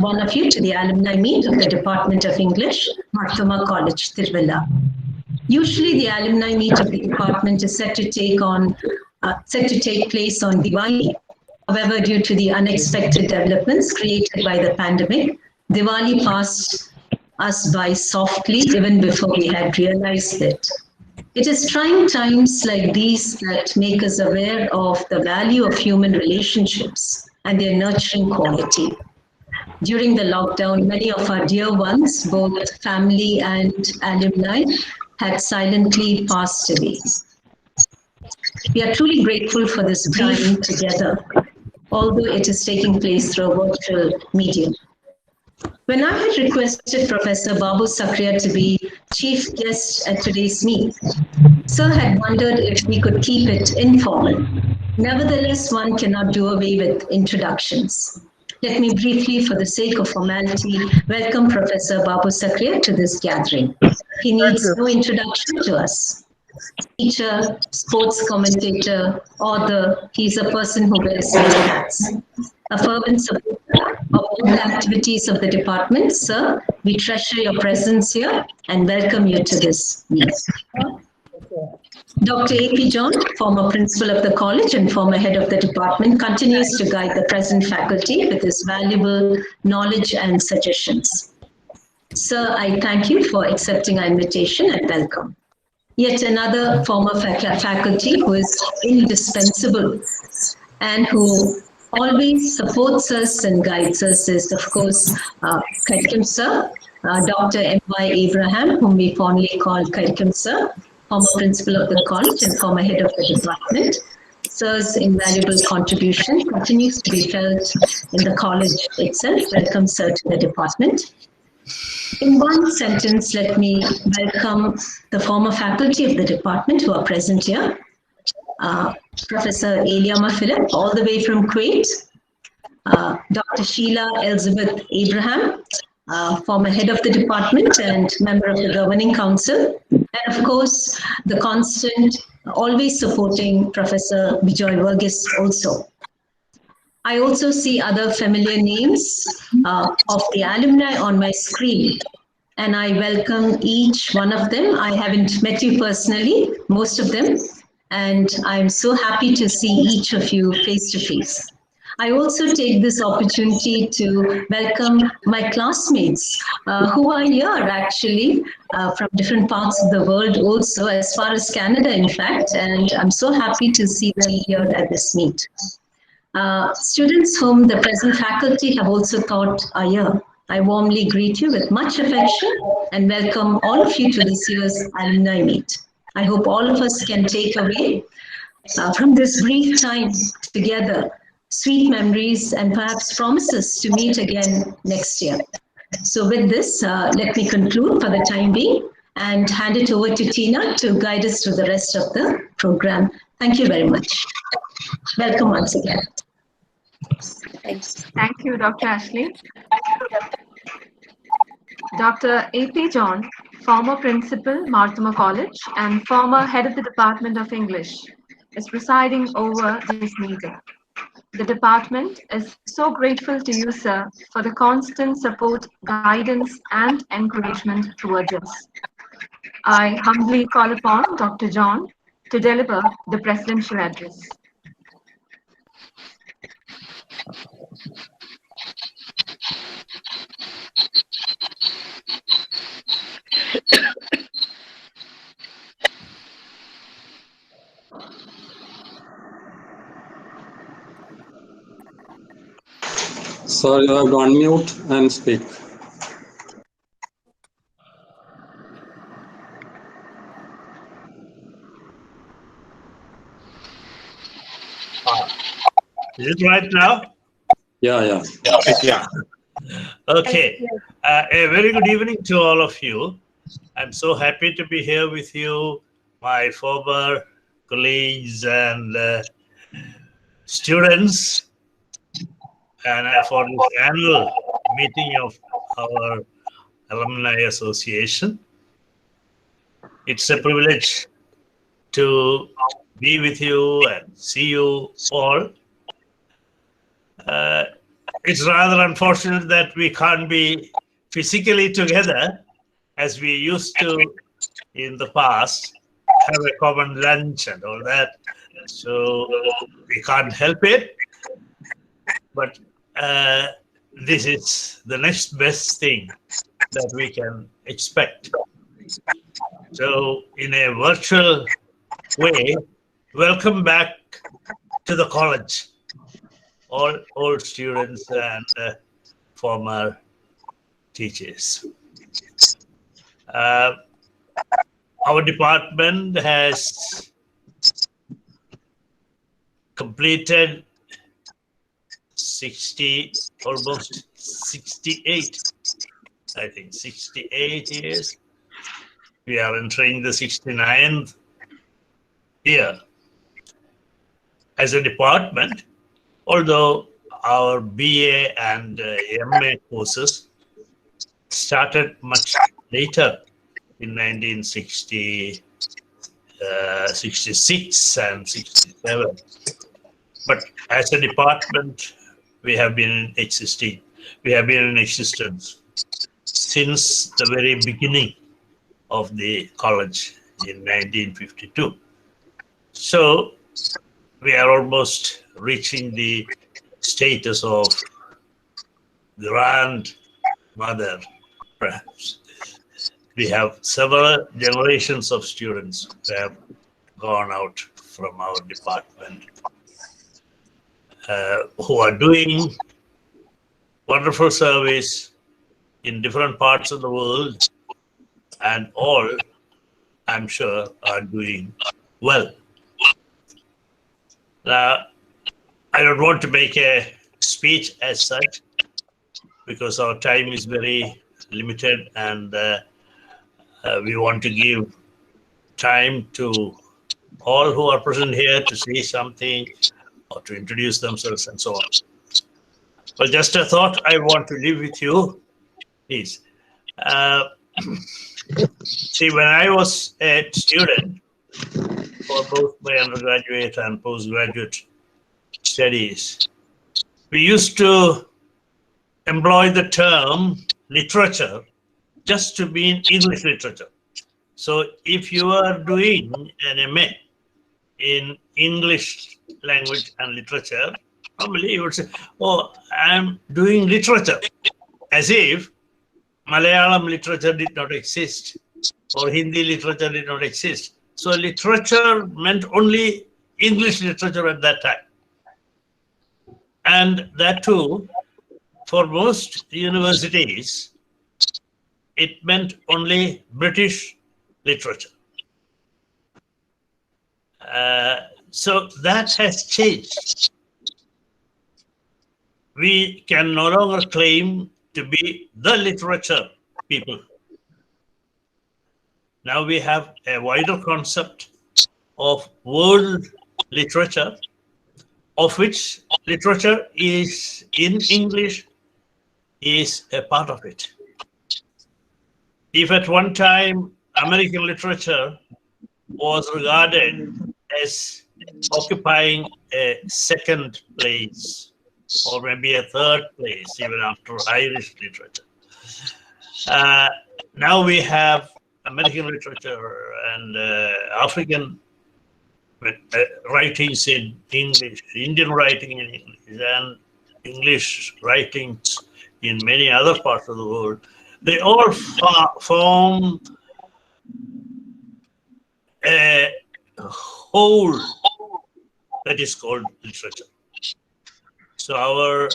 one of you to the alumni meet of the Department of English, Marthoma College, Tiruvalla. Usually, the alumni meet of the department is set to take place on Diwali. However, due to the unexpected developments created by the pandemic, Diwali passed us by softly even before we had realized it. It is trying times like these that make us aware of the value of human relationships and their nurturing quality. During the lockdown, many of our dear ones, both family and alumni, had silently passed away. We are truly grateful for this time together, although it is taking place through a virtual medium. When I had requested Professor Babu Sakria to be chief guest at today's meet, Sir had wondered if we could keep it informal. Nevertheless, one cannot do away with introductions. Let me briefly, for the sake of formality, welcome Professor Babu Sakria to this gathering. He needs no introduction to us. Teacher, sports commentator, author, he's a person who wears many hats. A fervent supporter of all the activities of the department, sir, we treasure your presence here and welcome you to this meet. Dr. A.P. John, former principal of the college and former head of the department, continues to guide the present faculty with his valuable knowledge and suggestions. Sir, I thank you for accepting our invitation and welcome. Yet another former faculty who is indispensable and who always supports us and guides us is, of course, Karikim Sir, Dr. M.Y. Abraham, whom we fondly call Karikim Sir, former principal of the college and former head of the department. Sir's invaluable contribution continues to be felt in the college itself. Welcome, Sir, to the department. In one sentence, let me welcome the former faculty of the department who are present here. Professor Eliama Philip, all the way from Kuwait. Dr. Sheila Elizabeth Abraham, former head of the department and member of the governing council. And of course, the constant, always supporting Professor Bijoy Verghese also. I also see other familiar names of the alumni on my screen, and I welcome each one of them. I haven't met you personally, most of them, and I'm so happy to see each of you face to face. I also take this opportunity to welcome my classmates who are here actually from different parts of the world also, as far as Canada, in fact, and I'm so happy to see them here at this meet. Students whom the present faculty have also taught are here. I warmly greet you with much affection and welcome all of you to this year's alumni meet. I hope all of us can take away from this brief time together sweet memories and perhaps promises to meet again next year. So with this, let me conclude for the time being and hand it over to Tina to guide us through the rest of the program. Thank you very much. Welcome once again. Thank you, Dr. Ashley. Dr. A.P. John, former principal, Marthoma College, and former head of the Department of English, is presiding over this meeting. The department is so grateful to you, sir, for the constant support, guidance, and encouragement towards us. I humbly call upon Dr. John to deliver the presidential address. Sir, you have to unmute and speak. Is it right now? Yeah. Okay. A very good evening to all of you. I'm so happy to be here with you, my former colleagues and students, and for this annual meeting of our Alumni Association. It's a privilege to be with you and see you all. it's rather unfortunate that we can't be physically together as we used to in the past, have a common lunch and all that. So we can't help it. But this is the next best thing that we can expect. So in a virtual way, welcome back to the college, all old students and former teachers. Our department has completed almost 68, I think 68 years. We are entering the 69th year as a department, although our BA and MA courses started much later in 1966 and 67. But as a department, we have been existing. We have been in existence since the very beginning of the college in 1952. So we are almost reaching the status of grandmother, perhaps. We have several generations of students who have gone out from our department, who are doing wonderful service in different parts of the world, and all, I'm sure, are doing well. Now, I don't want to make a speech as such because our time is very limited, and we want to give time to all who are present here to say something or to introduce themselves and so on. But just a thought I want to leave with you is, see, when I was a student for both my undergraduate and postgraduate studies, we used to employ the term literature just to mean English literature. So if you are doing an MA in English language and literature, probably you would say, oh, I'm doing literature, as if Malayalam literature did not exist or Hindi literature did not exist. So literature meant only English literature at that time. And that too, for most universities, it meant only British literature. So that has changed. We can no longer claim to be the literature people. Now we have a wider concept of world literature, of which literature is in English is a part of it. If at one time American literature was regarded as occupying a second place or maybe a third place even after Irish literature, now we have American literature and African writings in English, Indian writing in English, and English writings in many other parts of the world. They all form a whole that is called literature. So our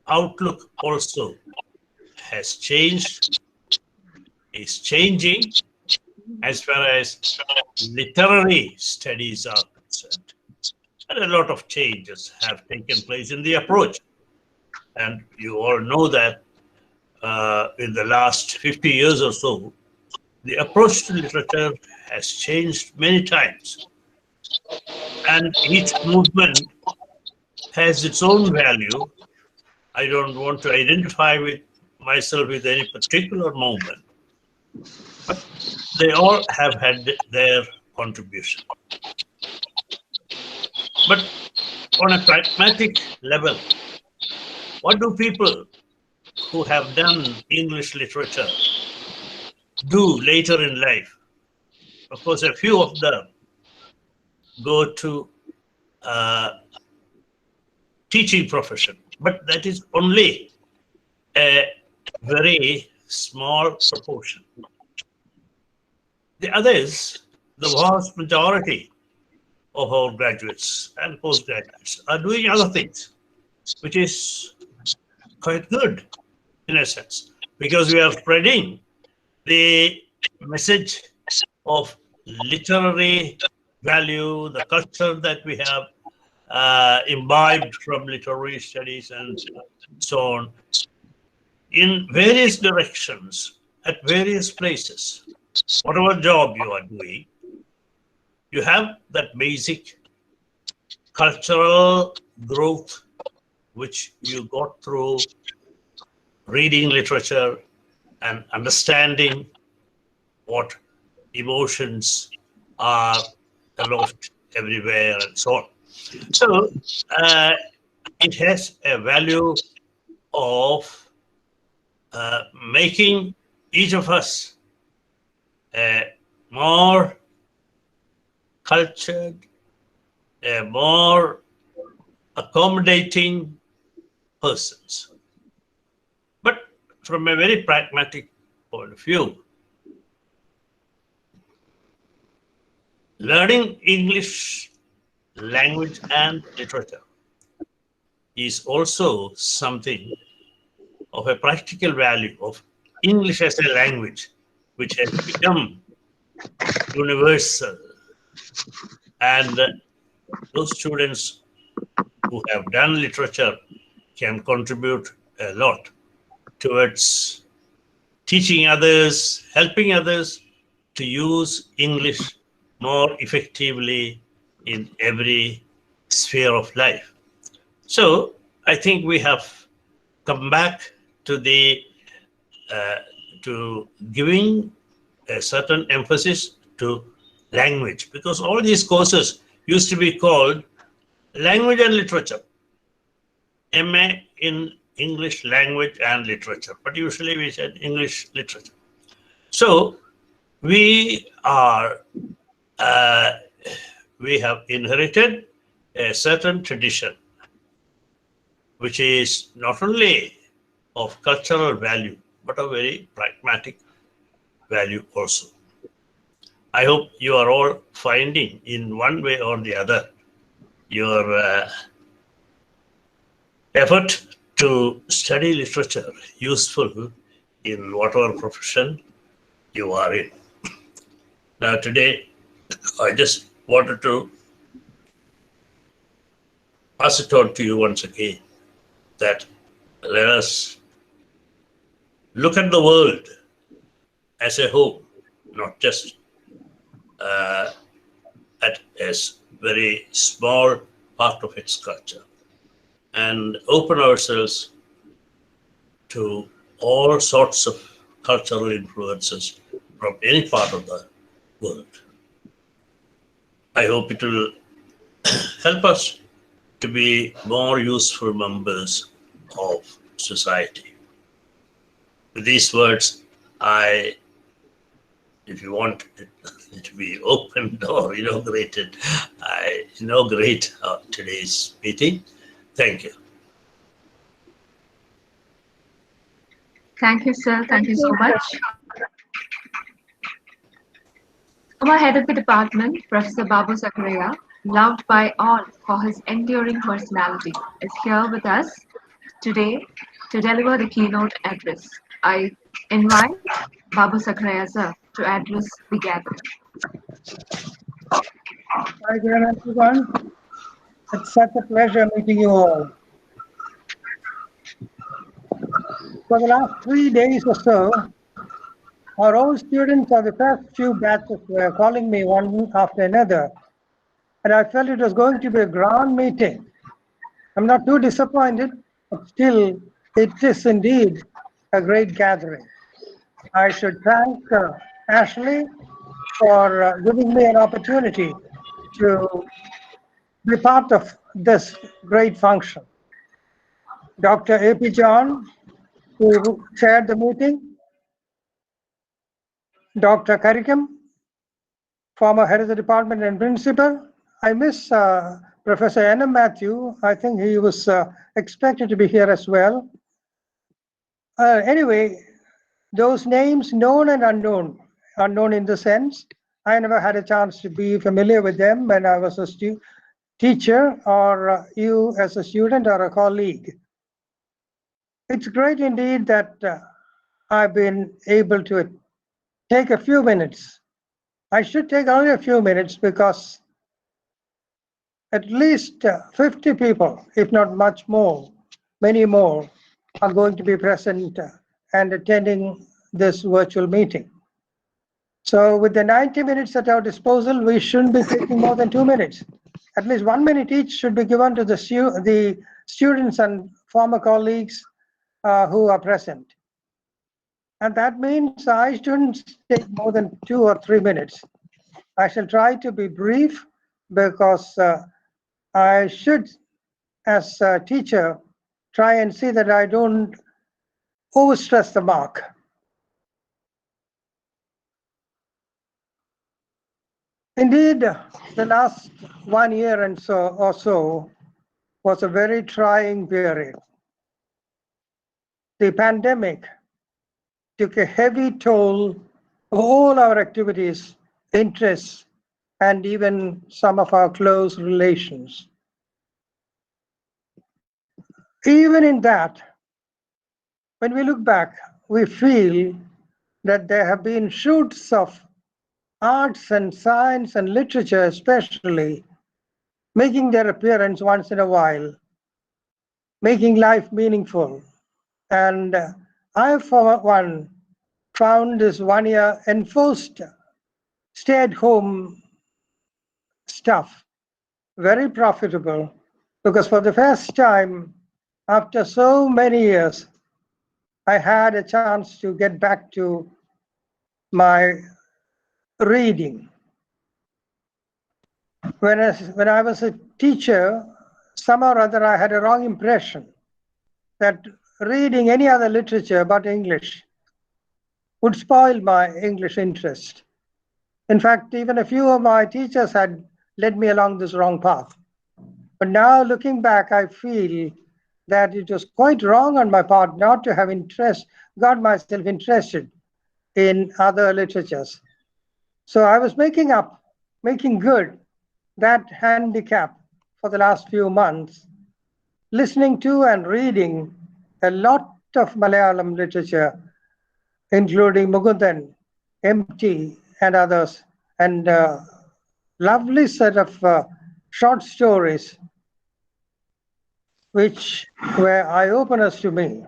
outlook also has changed, is changing as far as literary studies are concerned. And a lot of changes have taken place in the approach. And you all know that in the last 50 years or so, the approach to literature has changed many times. And each movement has its own value. I don't want to identify with myself with any particular moment, but they all have had their contribution. But on a pragmatic level, What do people who have done English literature do later in life? Of course, a few of them go to teaching profession, but that is only a very small proportion. The others, the vast majority of our graduates and postgraduates are doing other things, which is quite good in a sense, because we are spreading the message of literary value, the culture that we have imbibed from literary studies and so on, in various directions, at various places. Whatever job you are doing, you have that basic cultural growth which you got through reading literature and understanding what emotions are aloft everywhere and so on. So it has a value of making each of us a more cultured, a more accommodating persons. But from a very pragmatic point of view, learning English language and literature is also something of a practical value of English as a language, which has become universal. And those students who have done literature can contribute a lot towards teaching others, helping others to use English more effectively in every sphere of life. So I think we have come back to the to giving a certain emphasis to language, because all these courses used to be called language and literature, MA in English language and literature, but usually we said English literature. So we are we have inherited a certain tradition which is not only of cultural value but of very pragmatic value also. I hope you are all finding in one way or the other your effort to study literature useful in whatever profession you are in. Now today, I just wanted to pass it on to you once again that let us look at the world as a whole, not just at a very small part of its culture, and open ourselves to all sorts of cultural influences from any part of the world. I hope it will help us to be more useful members of society. With these words, if you want it to be opened or inaugurated, I inaugurate today's meeting. Thank you. Thank you, sir. Thank you so much. Former head of the department, Professor Babu Zakaria, loved by all for his enduring personality, is here with us today to deliver the keynote address. I invite Babu Zakaria sir to address the gathering. Hi again, everyone. It's such a pleasure meeting you all. For the last 3 days or so, our old students of the first few batches were calling me one after another, and I felt it was going to be a grand meeting. I'm not too disappointed, but still, it is indeed a great gathering. I should thank Ashley for giving me an opportunity to be part of this great function. Dr. A.P. John, who chaired the meeting, Dr. Karikam, former head of the department and principal. I miss Professor N.M. Matthew. I think he was expected to be here as well. Anyway, those names, known and unknown, unknown in the sense, I never had a chance to be familiar with them when I was a teacher, or you as a student or a colleague. It's great indeed that I've been able to take a few minutes. I should take only a few minutes because at least 50 people, if not much more, many more, are going to be present and attending this virtual meeting. So with the 90 minutes at our disposal, we shouldn't be taking more than 2 minutes. At least 1 minute each should be given to the students and former colleagues who are present. And that means I shouldn't take more than 2 or 3 minutes. I shall try to be brief because I should, as a teacher, try and see that I don't overstress the mark. Indeed, the last 1 year and so was a very trying period. The pandemic took a heavy toll of all our activities, interests, and even some of our close relations. Even in that, when we look back, we feel that there have been shoots of arts and science and literature especially making their appearance once in a while, making life meaningful. And I, for one, found this 1 year enforced stay-at-home stuff very profitable, because for the first time after so many years, I had a chance to get back to my reading. When I was a teacher, somehow or other I had a wrong impression that reading any other literature but English would spoil my English interest. In fact, even a few of my teachers had led me along this wrong path. But now looking back, I feel that it was quite wrong on my part not to have got myself interested in other literatures. So I was making good that handicap for the last few months, listening to and reading a lot of Malayalam literature, including Mukundan, MT, and others, and a lovely set of short stories which were eye-openers to me.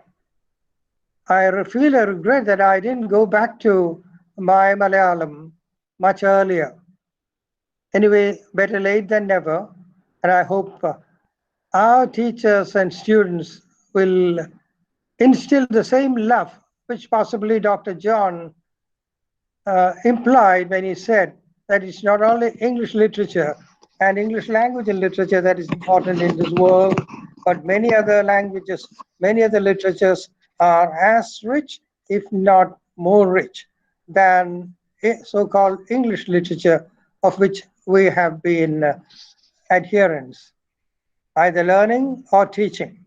I feel a regret that I didn't go back to my Malayalam much earlier. Anyway, better late than never, and I hope our teachers and students will instill the same love which possibly Dr. John implied when he said that it's not only English literature and English language and literature that is important in this world, but many other languages, many other literatures are as rich, if not more rich, than so-called English literature, of which we have been adherents, either learning or teaching.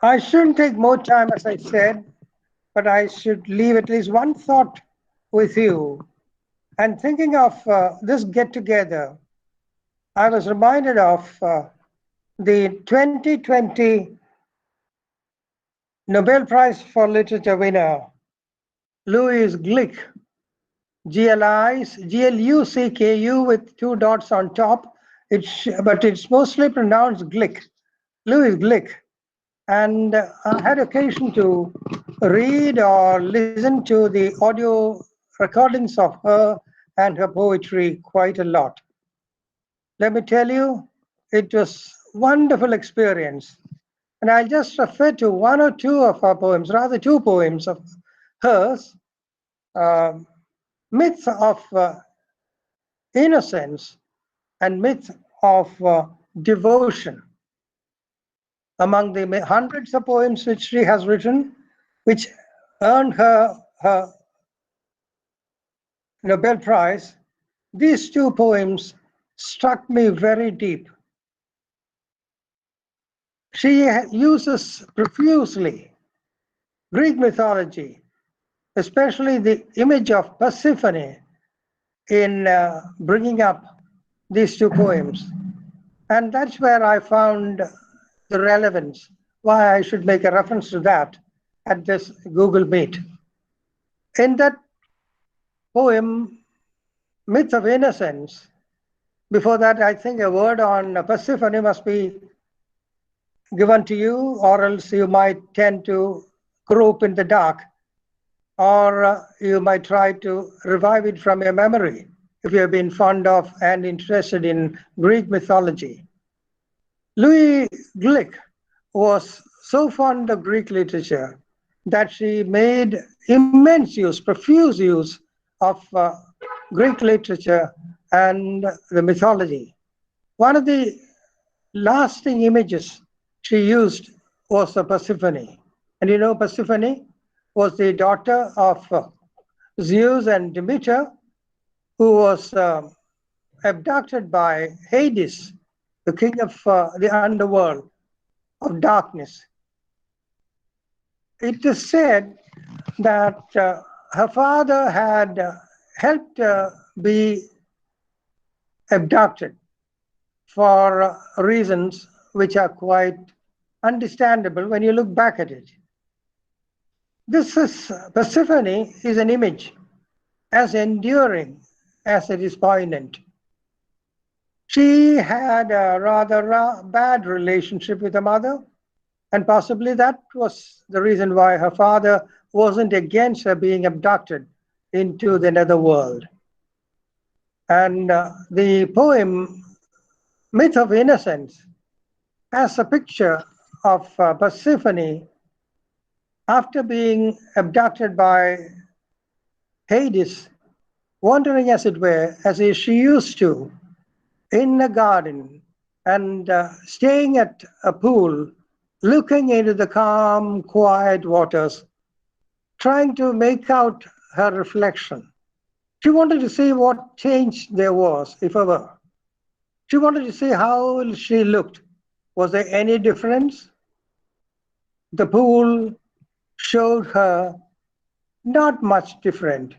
I shouldn't take more time, as I said, but I should leave at least one thought with you. And thinking of this get-together, I was reminded of the 2020 Nobel Prize for Literature winner, Louis Gluck, Glucku with 2 dots on top, but it's mostly pronounced Gluck, Louis Gluck. And I had occasion to read or listen to the audio recordings of her and her poetry quite a lot. Let me tell you, it was a wonderful experience. And I'll just refer to 1 or 2 of her poems, rather 2 poems of hers, Myth of Innocence and Myth of Devotion. among the hundreds of poems which she has written, which earned her Nobel Prize, these two poems struck me very deep. She uses profusely Greek mythology, especially the image of Persephone, in bringing up these two poems. And that's where I found the relevance, why I should make a reference to that at this Google Meet. In that poem, Myth of Innocence, before that, I think a word on Persephone must be given to you, or else you might tend to grope in the dark, or you might try to revive it from your memory if you have been fond of and interested in Greek mythology. Louis Glick was so fond of Greek literature that she made immense use, profuse use of Greek literature and the mythology. One of the lasting images she used was the Persephone. And you know, Persephone was the daughter of Zeus and Demeter, who was abducted by Hades, the king of the underworld of darkness. It is said that her father had helped be abducted for reasons which are quite understandable when you look back at it. This is Persephone is an image as enduring as it is poignant. She had a rather bad relationship with her mother, and possibly that was the reason why her father wasn't against her being abducted into the netherworld. And the poem Myth of Innocence has a picture of Persephone after being abducted by Hades, wandering as it were, as she used to, in a garden and staying at a pool, looking into the calm, quiet waters, trying to make out her reflection. She wanted to see what change there was, if ever. She wanted to see how she looked. Was there any difference? The pool showed her not much different.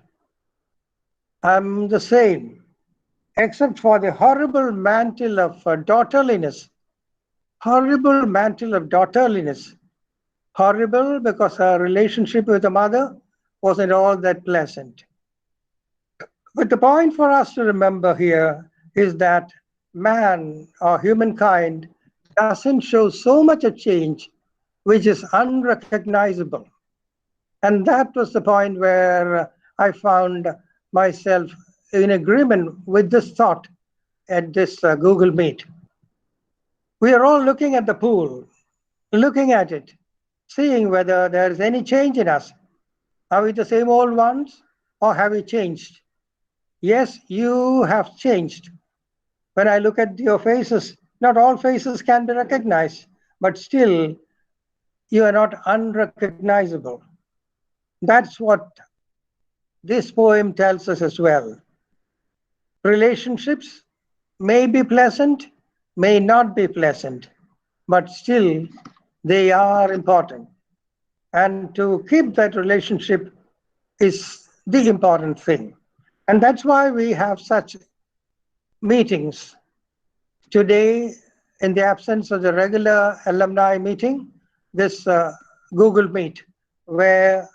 I'm the same, except for the horrible mantle of daughterliness. Horrible mantle of daughterliness. Horrible because her relationship with the mother wasn't all that pleasant. But the point for us to remember here is that man or humankind doesn't show so much a change which is unrecognizable. And that was the point where I found myself in agreement with this thought at this Google Meet. We are all looking at the pool, looking at it, seeing whether there is any change in us. Are we the same old ones, or have we changed? Yes, you have changed. When I look at your faces, not all faces can be recognized, but still, you are not unrecognizable. That's what this poem tells us as well. Relationships may be pleasant, may not be pleasant, but still they are important. And to keep that relationship is the important thing. And that's why we have such meetings. Today, in the absence of the regular alumni meeting, this Google Meet, where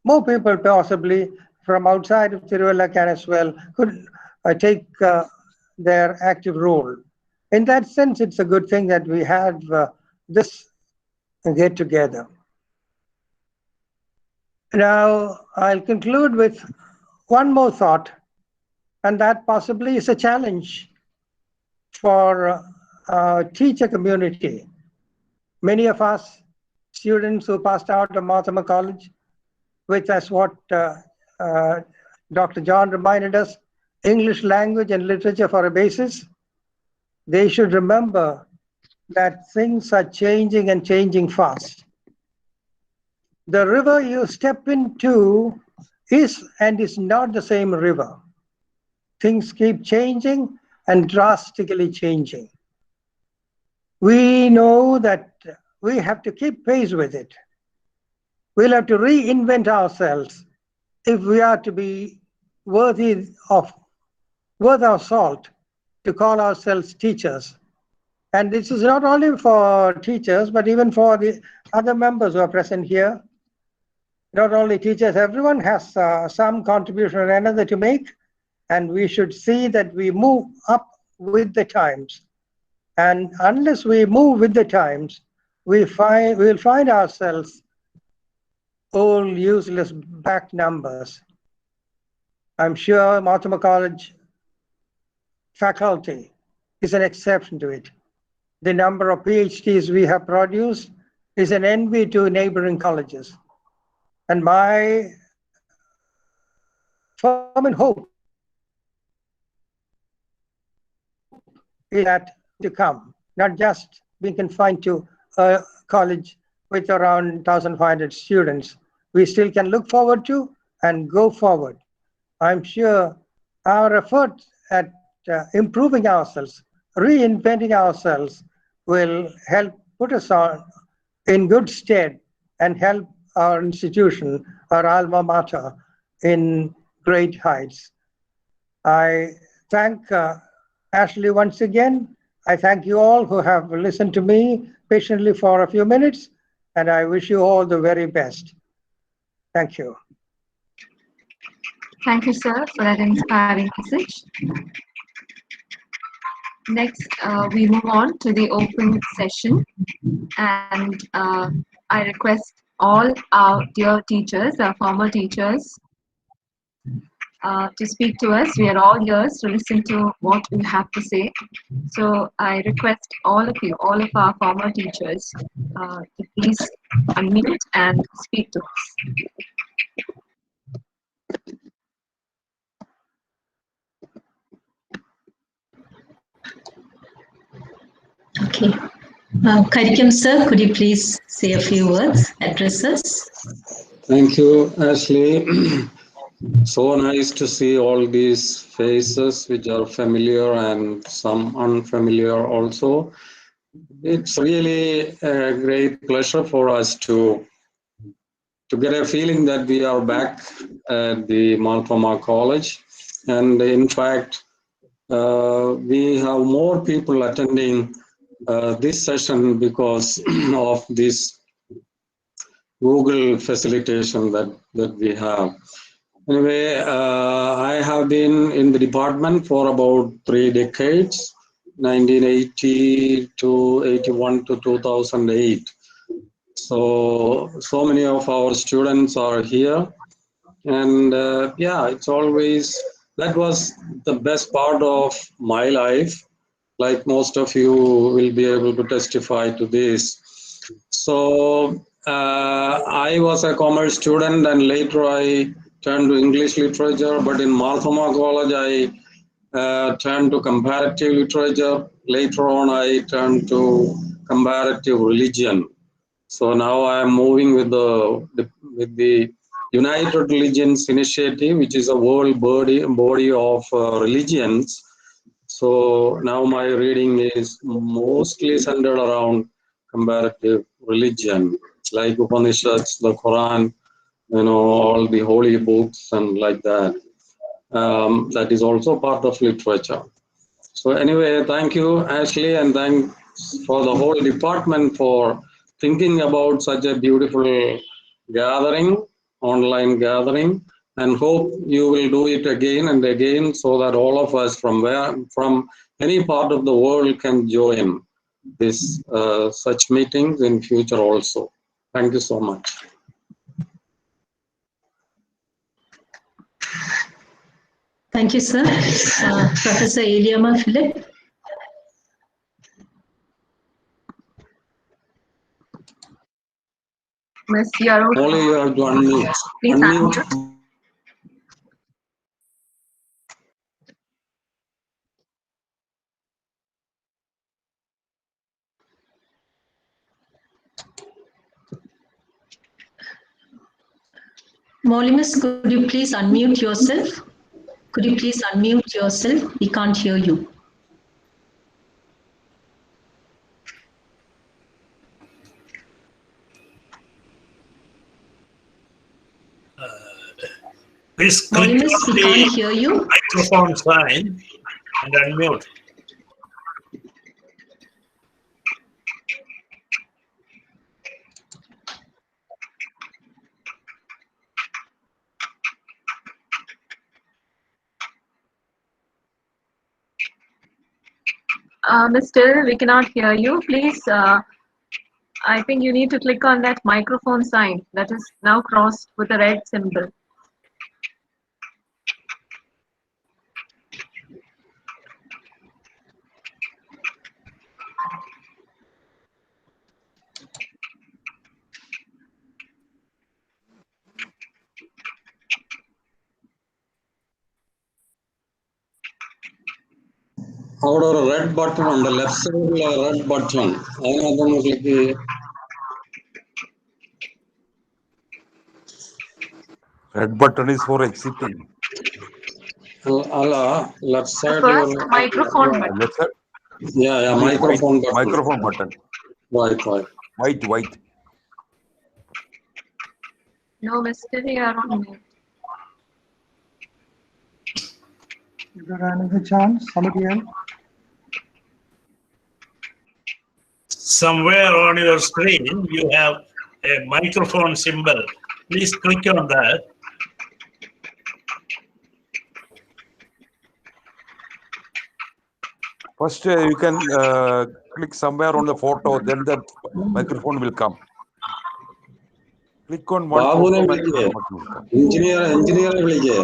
more people possibly from outside of Tiruvalla can as well could take their active role. In that sense, it's a good thing that we have this get together. Now, I'll conclude with one more thought, and that possibly is a challenge for teacher community. Many of us students who passed out of Mahatma College, which is what Dr. John reminded us, English language and literature for a basis, they should remember that things are changing and changing fast. The river you step into is and is not the same river. Things keep changing and drastically changing. We know that we have to keep pace with it. We'll have to reinvent ourselves if we are to be worth our salt to call ourselves teachers. And this is not only for teachers, but even for the other members who are present here. Not only teachers, everyone has some contribution or another to make, and we should see that we move up with the times. And unless we move with the times, we'll find ourselves old, useless back numbers. I'm sure Mortimer College faculty is an exception to it. The number of PhDs we have produced is an envy to neighboring colleges. And my fervent hope is that to come, not just being confined to a college with around 1,500 students, we still can look forward to and go forward. I'm sure our effort at improving ourselves, reinventing ourselves, will help put us in good stead and help our institution, our alma mater, in great heights. I thank Ashley once again. I thank you all who have listened to me patiently for a few minutes, and I wish you all the very best. Thank you. Thank you, sir, for that inspiring message. Next, we move on to the open session, and I request all our dear teachers, our former teachers, to speak to us. We are all ears to listen to what we have to say. So I request all of you, all of our former teachers, to please unmute and speak to us. Okay. Karikim sir, could you please say a few words, address us? Thank you, Ashley. So nice to see all these faces which are familiar and some unfamiliar also. It's really a great pleasure for us to get a feeling that we are back at the Maltoma College. And in fact, we have more people attending this session because of this Google facilitation that we have. Anyway, I have been in the department for about 3 decades, 1980 to 81 to 2008. So many of our students are here. And yeah, it's always, that was the best part of my life. Like most of you will be able to testify to this. So I was a commerce student and later I turned to English literature, but in Maltoma College I turned to comparative literature. Later on I turned to comparative religion. So now I am moving with the United Religions Initiative, which is a world body of religions. So now my reading is mostly centered around comparative religion, like Upanishads, the Quran, all the holy books and like that. That is also part of literature. So anyway, thank you, Ashley, and thanks for the whole department for thinking about such a beautiful gathering, online gathering, and hope you will do it again and again so that all of us from any part of the world can join this such meetings in future also. Thank you so much. Thank you, sir. Professor Eliama Philip. Miss Yaro, Only you have to unmute. please unmute. Molimus, could you please unmute yourself? Could you please unmute yourself? We can't hear you. Please click Molimus, on we the can't hear you. microphone sign and unmute. Mr. We cannot hear you. Please, I think you need to click on that microphone sign that is now crossed with a red symbol. അവിടെ ഒരു red button ഉണ്ട് left സൈഡിലെ red button അതിനകത്തൊന്ന് click ചെയ്യ്. Red button is for exiting. അല്ല left സൈഡിൽ First microphone button. Let's say microphone button. microphone button. White. No, Mr. You are on mute. Is there another chance? Somebody else? Somewhere on your screen, you have a microphone symbol. Please click on that. First, you can click somewhere on the photo, then the microphone will come. Click on one ബാബുവിനെ photo, വിളിക്കേ, microphone will come. എഞ്ചിനീയറെ വിളിക്കേ.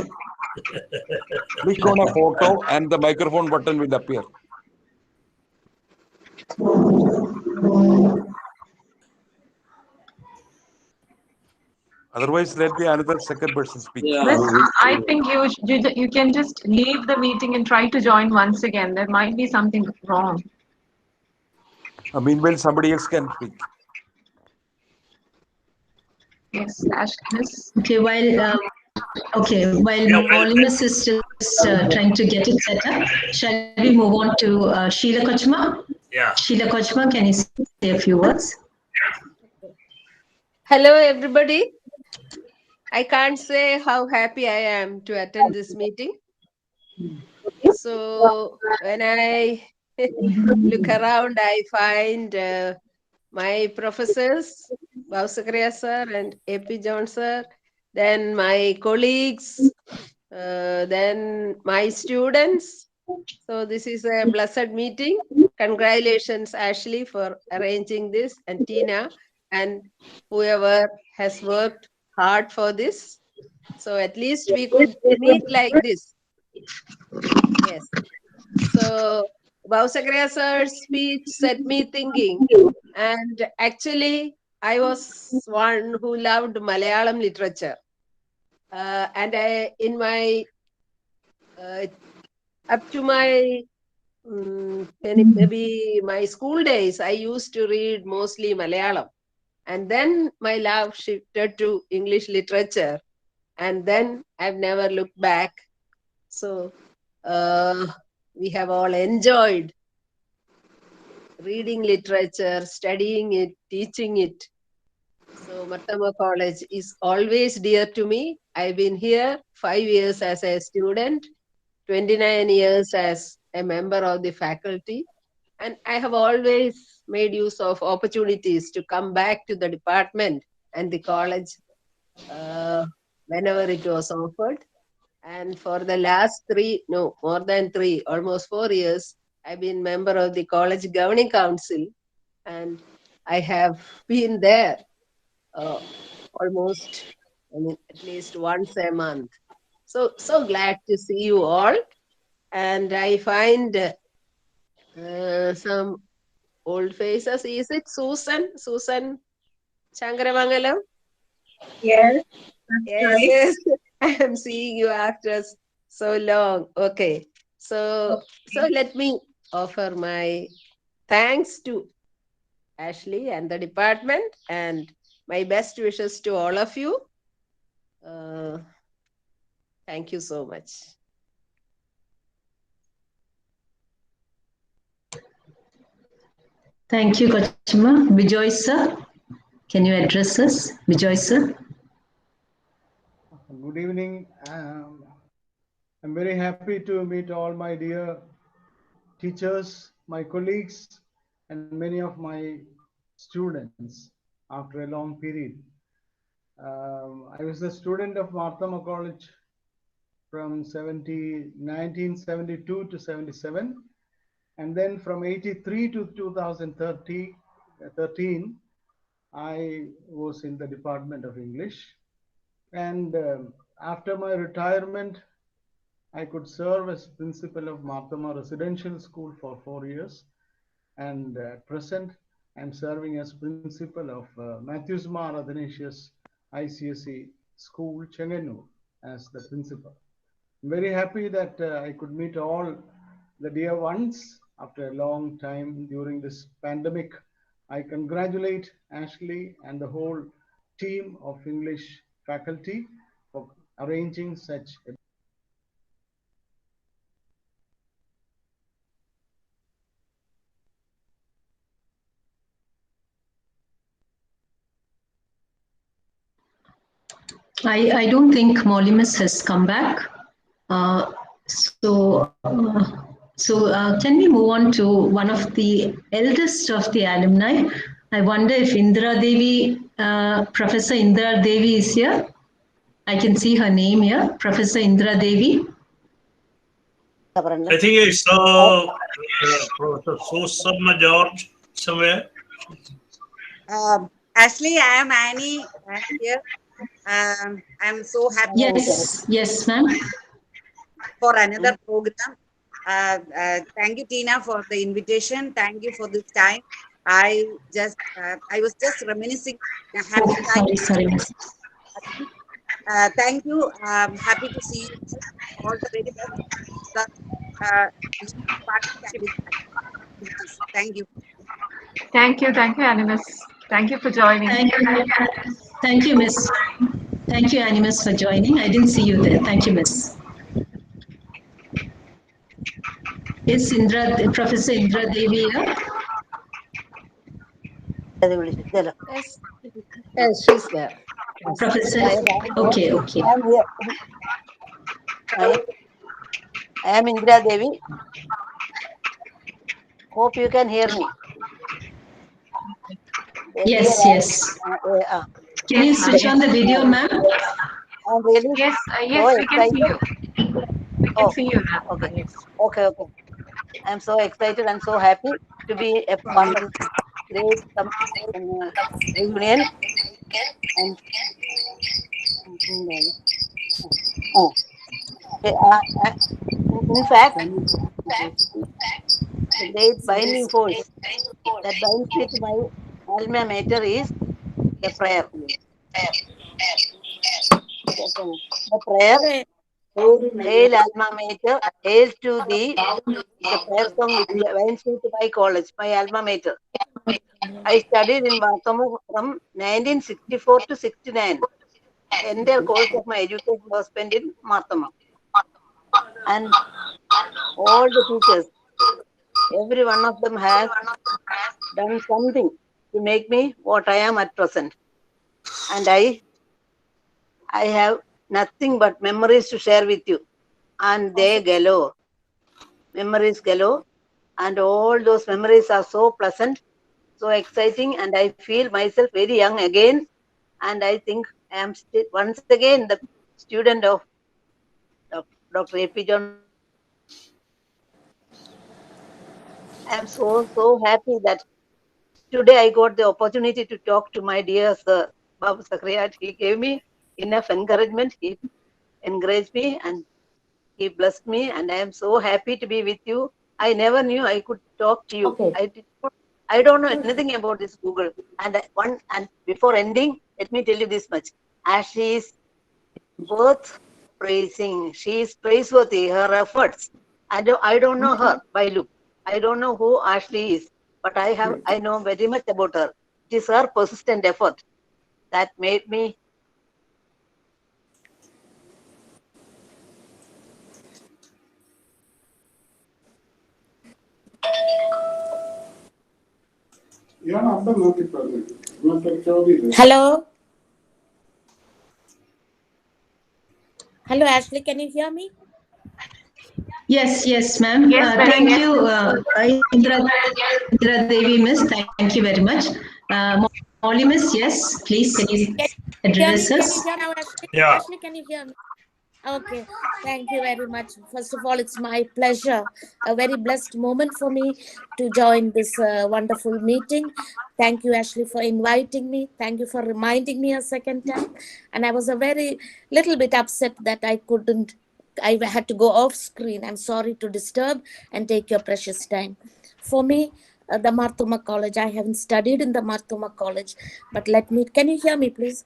Click on a photo and the microphone button will appear. Otherwise, let the another second person speak. Miss, I think you can just leave the meeting and try to join once again. There might be something wrong. Meanwhile, somebody else can speak. Yes, Miss. Okay, while Molimus is just trying to get it set up, shall we move on to Sheila Kochma? Yeah. Sheila Kochma, can you say a few words? Hello, everybody. I can't say how happy I am to attend this meeting. So when I look around, I find my professors, Bausakriya sir and AP John sir, then my colleagues, then my students. So this is a blessed meeting. Congratulations, Ashley, for arranging this, and Tina, and whoever has worked hard for this. So at least we could meet like this. Yes. So Bausakriya sir's speech set me thinking. And actually, I was one who loved Malayalam literature. And in my, up to my, maybe my school days, I used to read mostly Malayalam. And then my love shifted to English literature. And then I've never looked back. So we have all enjoyed reading literature, studying it, teaching it. So Martama College is always dear to me. I've been here 5 years as a student, 29 years as a member of the faculty. And I have always made use of opportunities to come back to the department and the college whenever it was offered. And for the last more than 3, almost 4 years, I've been member of the college governing council, and I have been there almost, at least once a month. So glad to see you all, and I find some old faces. Is it Susan Chankaramangalam? Yes. Yes. I am seeing you after so long. Okay. So let me offer my thanks to Ashley and the department, and my best wishes to all of you. Thank you so much. Thank you, Kochima. Bijoy sir, can you address us? Bijoy sir. Good evening. I'm very happy to meet all my dear teachers, my colleagues, and many of my students after a long period. I was a student of Marthama College from 1972 to 77, and then from 83 to 2013, I was in the Department of English. And after my retirement, I could serve as principal of Marthama Residential School for 4 years. And at present, I'm serving as principal of Matthews Mar Athanasius ICSE School, Chenganur, as the principal. I'm very happy that I could meet all the dear ones after a long time during this pandemic. I congratulate Ashley and the whole team of English faculty for arranging such a I don't think Molimus has come back. So can we move on to one of the eldest of the alumni? I wonder if Indra Devi, Professor Indra Devi is here. I can see her name here, Professor Indra Devi. I think I saw Professor Susama George somewhere. Ashley, I am Annie. I'm here. I'm so happy. Yes, ma'am. For another program. Thank you, Tina, for the invitation. Thank you for this time. I was just reminiscing a happy time. Sorry. Thank you. Happy to see you. All the very best. Thank you. Thank you, Animus. Thank you for joining. Thank you, Miss. Thank you, Animus, for joining. I didn't see you there. Thank you, Miss. Is Professor Indra Devi here? Yes, she's there. Professor, okay. I'm here. I am Indra Devi. Hope you can hear me. Yes. Can you switch on the video, ma'am? I'm really Yes, so we can see you. We can see you now. Okay. Yes. Okay. I'm so excited and so happy to be a part of this great reunion. And in fact, the great binding force that binds me to my alma mater is the prayer. The prayer, Hail Alma Mater, hail to thee, the prayer song which binds me to my college, my alma mater. I studied in Marthama from 1964 to 69. The entire course of my education was spent in Marthama. And all the teachers, every one of them has done something to make me what I am at present. And I have nothing but memories to share with you. And they galore. Memories galore. And all those memories are so pleasant, so exciting, and I feel myself very young again. And I think I am still once again the student of Dr. A.P. John. I am so happy that today I got the opportunity to talk to my dear sir, Babu Sakriyat. He gave me enough encouragement. He encouraged me and he blessed me, and I am so happy to be with you. I never knew I could talk to you. Okay. I don't know anything about this Google. And before ending, let me tell you this much. Ashley is worth praising. She is praiseworthy. Her efforts. I don't know her by look. I don't know who Ashley is, but I know very much about her. It is her persistent effort that made me Hello. Hello, Ashley. Can you hear me? Yes, ma'am. Yes, ma'am. Thank Yes, you, Indra Devi, miss. Thank you very much. Molly, miss, yes, please, can you address Can us? you hear now, Ashley? Yeah. Ashley, can you hear me? Okay, thank you very much. First of all, it's my pleasure, a very blessed moment for me to join this wonderful meeting. Thank you, Ashley, for inviting me. Thank you for reminding me a second time. And I was a very little bit upset that I had to go off screen. I'm sorry to disturb and take your precious time. For me, the Marthoma College, I haven't studied in the Marthoma College, but can you hear me, please?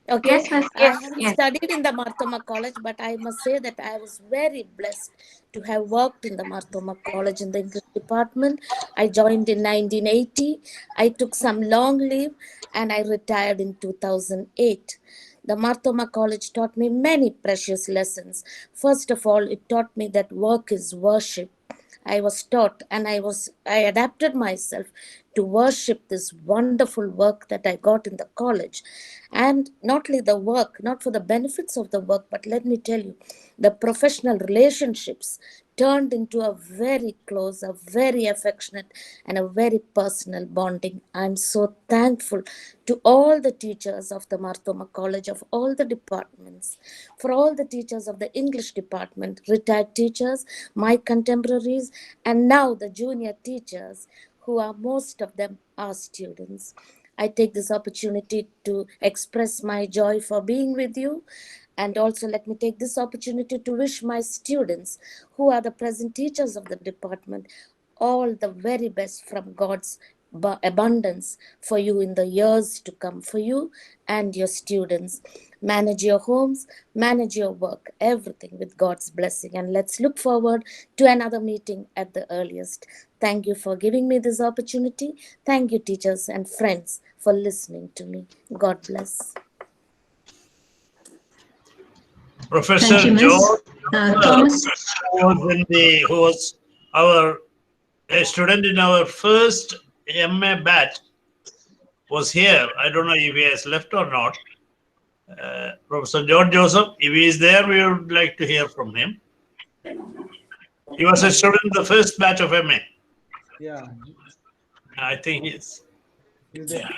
Okay, yes, miss. I Yes, haven't yes. studied in the Marthoma College, but I must say that I was very blessed to have worked in the Marthoma College in the English department. I joined in 1980. I took some long leave and I retired in 2008. The Marthoma College taught me many precious lessons. First of all, it taught me that work is worship. I was taught and I adapted myself to worship this wonderful work that I got in the college. And not only the work, not for the benefits of the work, but let me tell you, the professional relationships turned into a very close, a very affectionate, and a very personal bonding. I'm so thankful to all the teachers of the Marthoma College, of all the departments, for all the teachers of the English department, retired teachers, my contemporaries, and now the junior teachers, who are most of them are students. I take this opportunity to express my joy for being with you. And also let me take this opportunity to wish my students, who are the present teachers of the department, all the very best from God's abundance for you in the years to come, for you and your students. Manage your homes, manage your work, everything with God's blessing. And let's look forward to another meeting at the earliest. Thank you for giving me this opportunity. Thank you, teachers and friends, for listening to me. God bless. Professor Thank you, miss. George, Thomas? who was a student in our first MA batch, was here. I don't know if he has left or not. Professor George Joseph, if he is there, we would like to hear from him. He was a student in the first batch of MA. Yeah, I think he's there.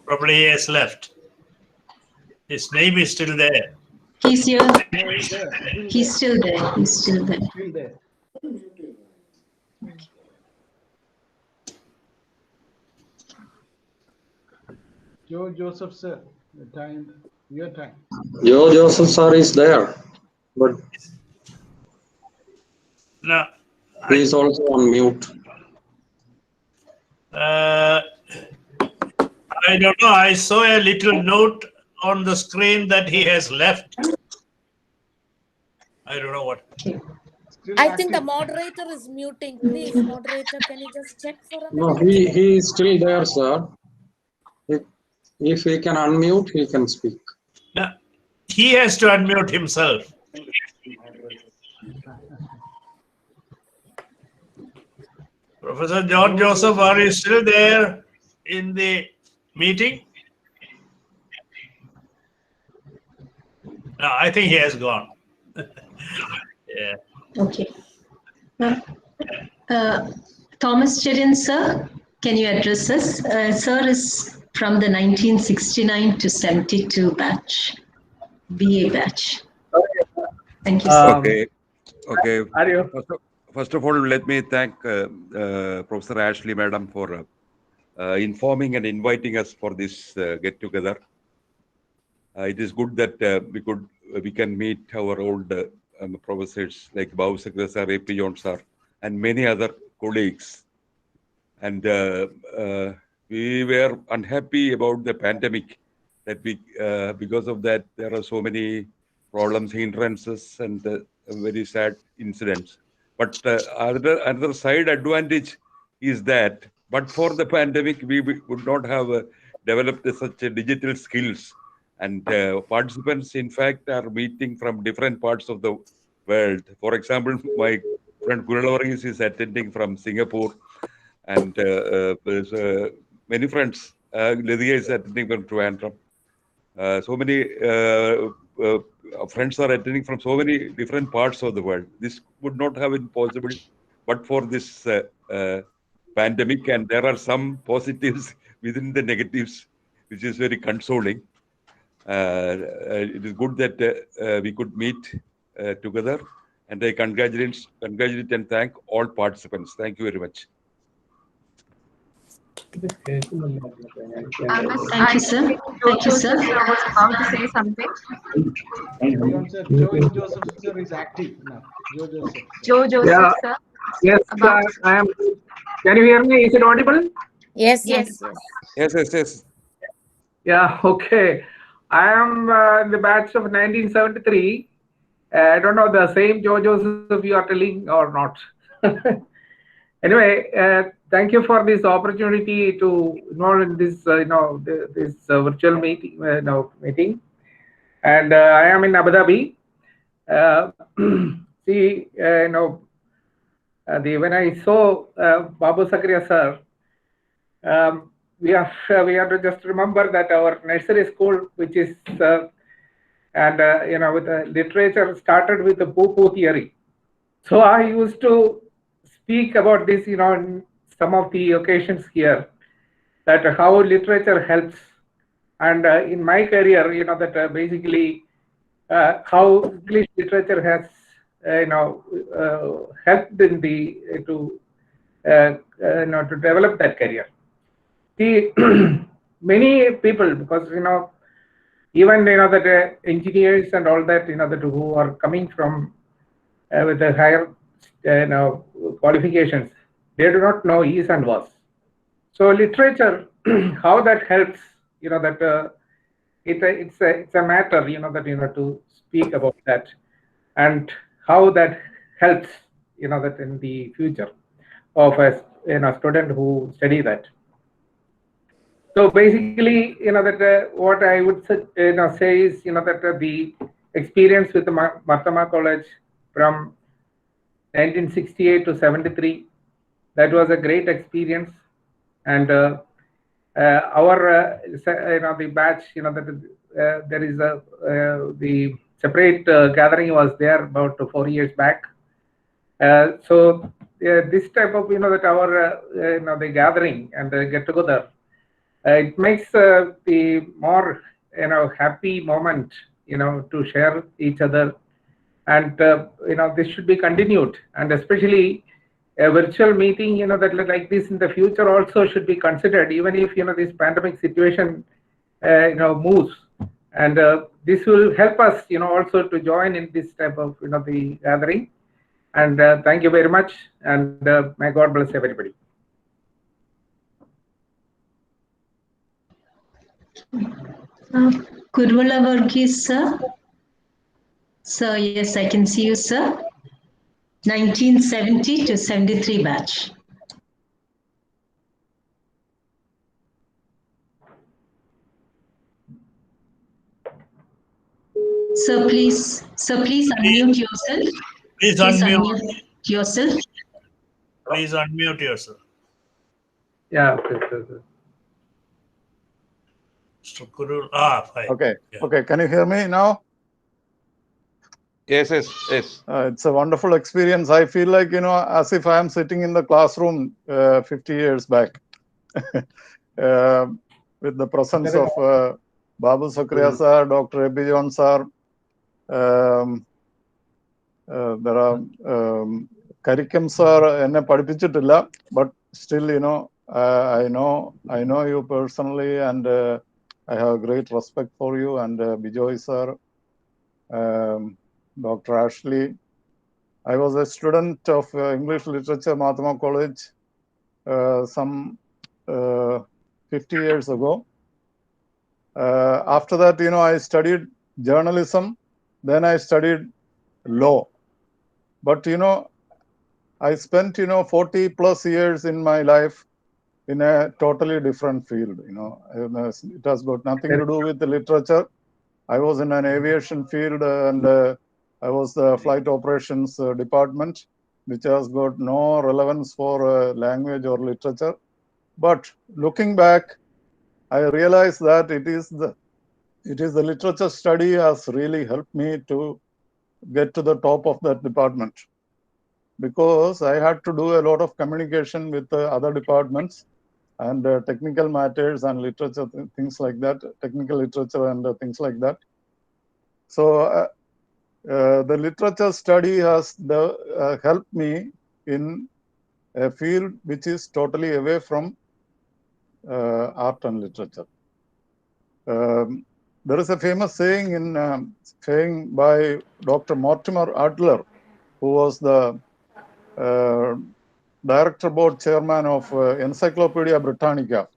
Probably he has left. His name is still there. He's here. No, he's there. He's still there. He's still there. Still there. Joe Joseph, sir, your time. Joe Joseph sir is there, but No, he is also on mute. I don't know. I saw a little note on the screen that he has left. I don't know what. I think the moderator is muting. Please, moderator, can you just check for a No, minute? he is still there, sir. If he can unmute, he can speak. No, he has to unmute himself. Professor George Joseph, are you still there in the meeting? No, I think he has gone. Yeah. Okay. Thomas Cherian, sir, can you address us? Sir is from the 1969 to 72 batch, BA batch. Thank you, sir. Okay. First of all, let me thank Professor Ashley, Madam, for informing and inviting us for this get-together. It is good that we can meet our old professors like Babu Sekar sir, A.P. Jones sir, and many other colleagues. And we were unhappy about the pandemic, that because of that there are so many problems, hindrances, and very sad incidents. But another side advantage is that, but for the pandemic, we would not have developed such digital skills. And participants, in fact, are meeting from different parts of the world. For example, my friend Gurulavargis is attending from Singapore, and there's many friends. Lydia is attending from Trivandrum. So many friends are attending from so many different parts of the world. This would not have been possible but for this pandemic, and there are some positives within the negatives, which is very consoling. It is good that we could meet together, and I congratulate and thank all participants. Thank you very much. Thank Thank you, sir. Thank you, sir. I was about to say something. Joe Joseph sir is active now. Joe Joseph. Joe Joseph, Yeah. sir. Yes, About I am. Can you hear me? Is it audible? Yes, Yes. yes, yes. Yes. Yeah, okay. I am in the batch of 1973. I don't know the same Joe Joseph you are telling or not. Anyway, thank you for this opportunity to involve in this, this virtual meeting. Meeting, and I am in Abu Dhabi. See, when I saw Babu Sakriya sir, we have to just remember that our nursery school, which is with the literature, started with the poo-poo theory. So I used to speak about this, in some of the occasions here, that how literature helps, and in my career, that basically how English literature has, helped in to develop that career. See, many people, because even that engineers and all that, that who are coming from with the higher qualifications, they do not know is and was. So literature, how that helps, that it's a matter, that to speak about that, and how that helps, that in the future of a student who study that. So basically, that what I would say is, that the experience with the Marthama College from 1968 to 73, that was a great experience, and our the batch, that there is the separate gathering was there about 4 years back. So this type of that our the gathering and the get together, it makes the more happy moment to share each other, and this should be continued, and especially a virtual meeting that like this in the future also should be considered, even if this pandemic situation moves, and this will help us also to join in this type of the gathering. And thank you very much, and may God bless everybody. Gurulavargis, sir. Sir, yes, I can see you, sir. 1970 to 73 batch. Sir, please unmute yourself. Please unmute yourself. Please unmute yourself. Yeah. Okay. Fine. Okay. Yeah. Okay. Can you hear me now? Yes. It's a wonderful experience. I feel like, as if I am sitting in the classroom 50 years back with the presence of Babu Sakriya sir, Dr. A.B. John sir. There are Karikam sir, enne padippichittilla, but still, I know you personally, and I have great respect for you, and Bijoy sir, Dr. Ashley. I was a student of English Literature, Marthama College, some 50 years ago. After that, I studied journalism, then I studied law. But, I spent, 40 plus years in my life in a totally different field. It has got nothing to do with the literature. I was in an aviation field, and I was the flight operations department. which has got no relevance for language or literature. But looking back, I realized that it is the literature study has really helped me to get to the top of that department, because I had to do a lot of communication with other departments and technical matters and literature, things like that, technical literature and things like that. So the literature study has helped me in a field which is totally away from art and literature. There is a famous saying by Dr. Mortimer Adler, who was the director board chairman of Encyclopedia Britannica.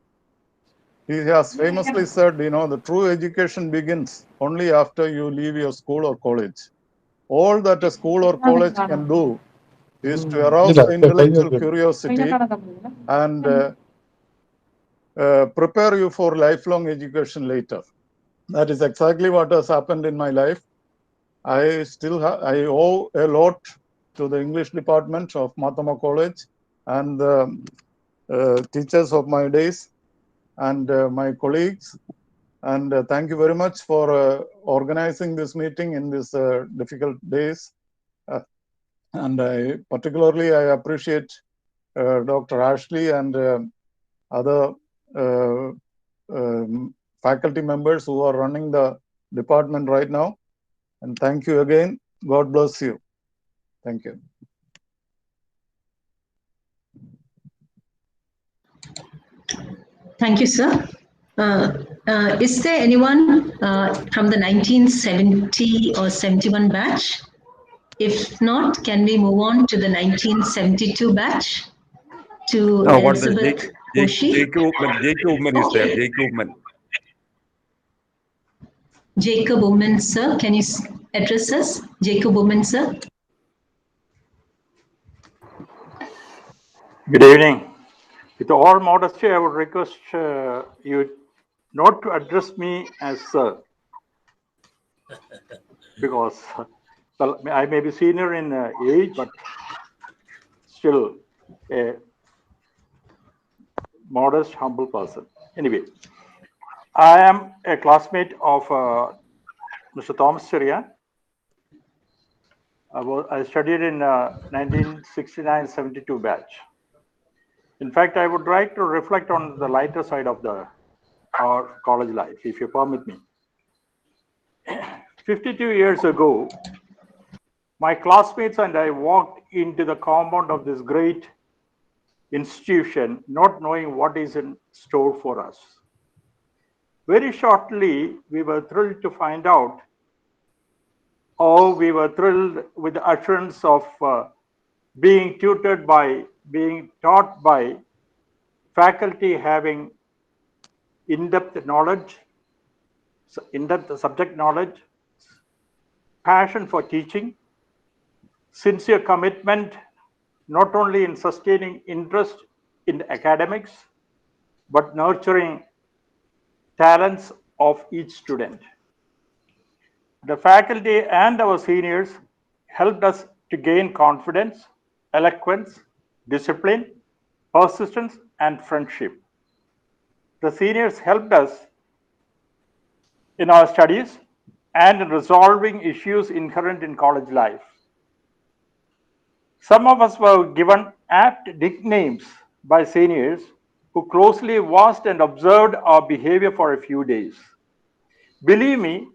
He has famously said, the true education begins only after you leave your school or college. All that a school or college can do is to arouse the intellectual curiosity and prepare you for lifelong education later. That is exactly what has happened in my life. I owe a lot to the English department of Marthoma College and the teachers of my days and my colleagues. And thank you very much for organizing this meeting in these difficult days. And particularly I appreciate Dr. Ashley and other faculty members who are running the department right now. And thank you again. God bless you. Thank you. Thank you, sir. Is there anyone from the 1970 or 71 batch? If not, can we move on to the 1972 batch? To Elizabeth Oshie. Jacob Woodman is there. Jacob Woodman. Jacob Woodman, sir. Can you address us? Jacob Woodman, sir. Good evening. With all modesty, I would request you not to address me as sir, because well, I may be senior in age, but still a modest, humble person. Anyway, I am a classmate of Mr. Thomas Syria. I studied in 1969-72 batch. In fact, I would like to reflect on the lighter side of our college life, if you permit me. 52 years ago, my classmates and I walked into the compound of this great institution, not knowing what is in store for us. Very shortly, we were thrilled to find out, or we were thrilled with the assurance of being taught by faculty having in-depth knowledge, in-depth subject knowledge, passion for teaching, sincere commitment, not only in sustaining interest in academics, but nurturing talents of each student. The faculty and our seniors helped us to gain confidence, eloquence, discipline, persistence, and friendship. The seniors helped us in our studies and in resolving issues inherent in college life. Some of us were given apt nicknames by seniors who closely watched and observed our behavior for a few days. Believe me,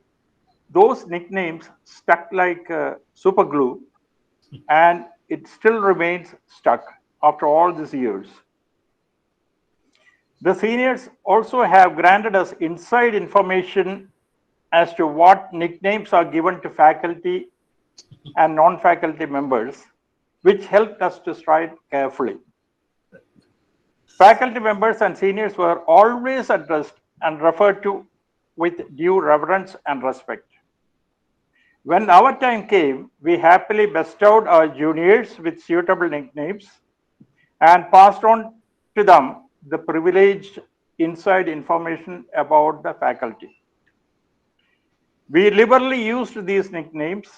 those nicknames stuck like super glue, and it still remains stuck after all these years. The seniors also have granted us inside information as to what nicknames are given to faculty and non-faculty members, which helped us to stride carefully. Faculty members and seniors were always addressed and referred to with due reverence and respect. When our time came, we happily bestowed our juniors with suitable nicknames and passed on to them the privileged inside information about the faculty. We liberally used these nicknames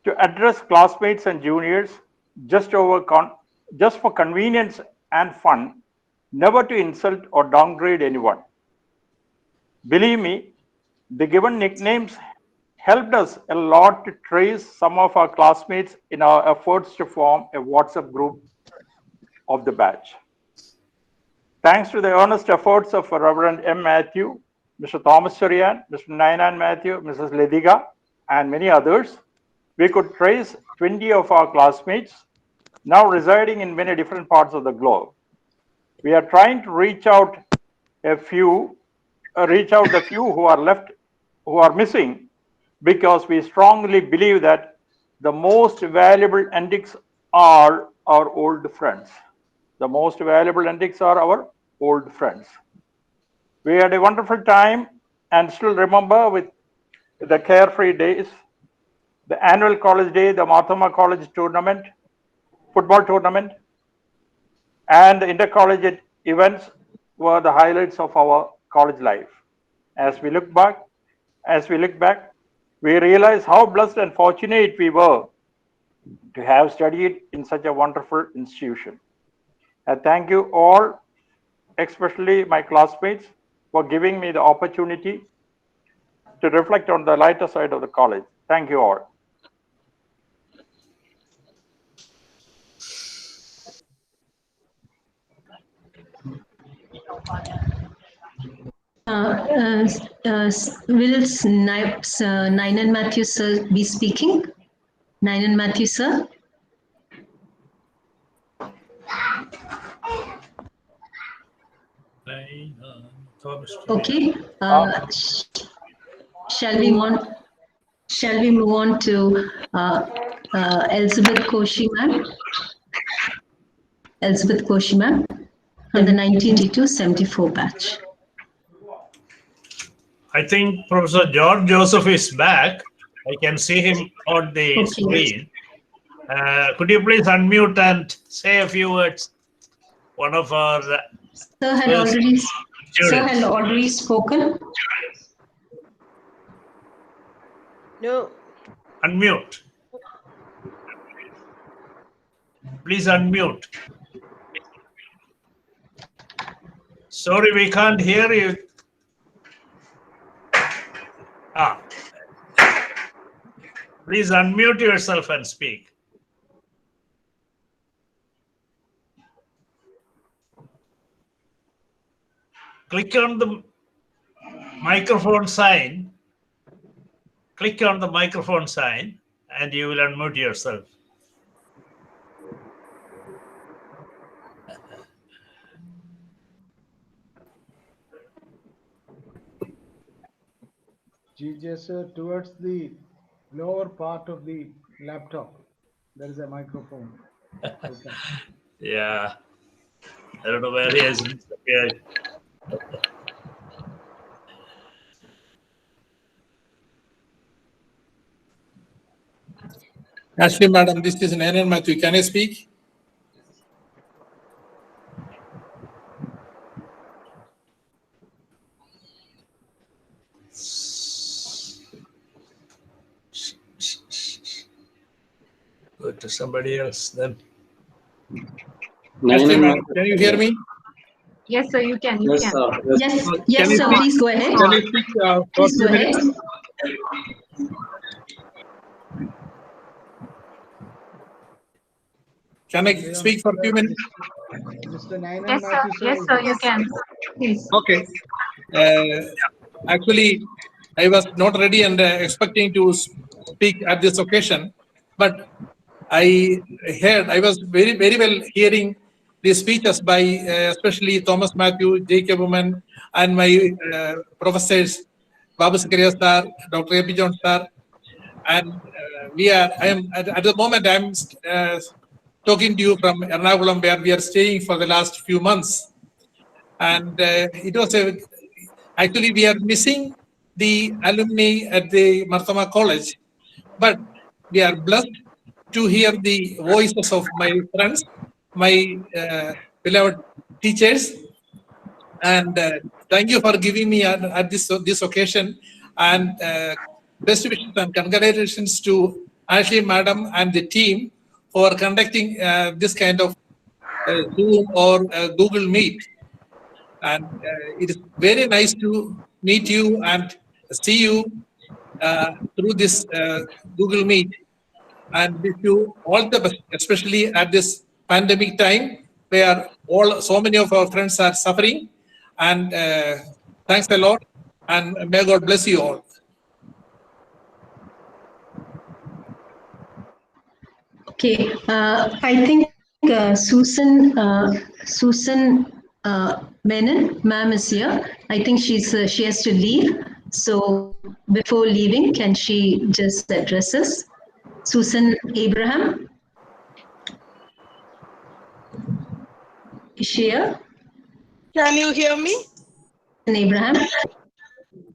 to address classmates and juniors just for convenience and fun, never to insult or downgrade anyone. Believe me, the given nicknames helped us a lot to trace some of our classmates in our efforts to form a WhatsApp group of the batch. Thanks to the earnest efforts of Reverend M. Matthew, Mr. Thomas Surian, Mr. Nainan Matthew, Mrs. Lediga, and many others, we could trace 20 of our classmates now residing in many different parts of the globe. We are trying to reach out the few who are left, who are missing, because we strongly believe that the most valuable endings are our old friends. The most valuable endings are our old friends. We had a wonderful time and still remember with the carefree days, the annual college day, the Marthoma College tournament, football tournament, and the intercollegiate events were the highlights of our college life. As we look back, we realize how blessed and fortunate we were to have studied in such a wonderful institution. I thank you all, especially my classmates, for giving me the opportunity to reflect on the lighter side of the college. Thank you all. Will Nainan Matthew sir be speaking? Nainan Matthew sir? Okay. Shall we move on to Elizabeth Koshi ma'am? Elizabeth Koshi ma'am from the 1982-74 batch. I think Professor George Joseph is back. I can see him on the screen. Could you please unmute and say a few words? One of our Sir had already spoken. No. Unmute. Please unmute. Sorry, we can't hear you. Please unmute yourself and speak. Click on the microphone sign. Click on the microphone sign and you will unmute yourself. GJ sir, towards the lower part of the laptop, there is a microphone. Yeah. I don't know where he is. Ashley, madam, this is Nainan Matthew. Can I speak? Go to somebody else then. Ashley, madam, can you hear me? Yes, sir, you can. Yes, sir, please go ahead. Can I speak for please go ahead. Can I speak for a few minutes? Mr. Nainan Yes, sir. Matthew, Yes, sir, you can. Please. Okay. Actually, I was not ready and expecting to speak at this occasion, but I was very well hearing the speeches by especially Thomas Matthew, J.K. Woman, and my professors, Babu Sakaria sir, Dr. A.P. John sir, and at the moment I'm talking to you from Ernakulam, where we are staying for the last few months, and it was actually we are missing the alumni at the Marthoma College, but we are blessed to hear the voices of my friends, my beloved teachers, and thank you for giving me at this occasion, and best wishes and congratulations to Ashley Madam and the team for conducting this kind of Zoom or Google Meet. And it is very nice to meet you and see you through this Google Meet, and wish you all the best, especially at this pandemic time where so many of our friends are suffering. And thanks a lot, and may God bless you all. Okay, I think Susan Menon, ma'am is here. I think she has to leave. So before leaving, can she just address us? Susan Abraham. Is she here? Can you hear me? Susan Abraham.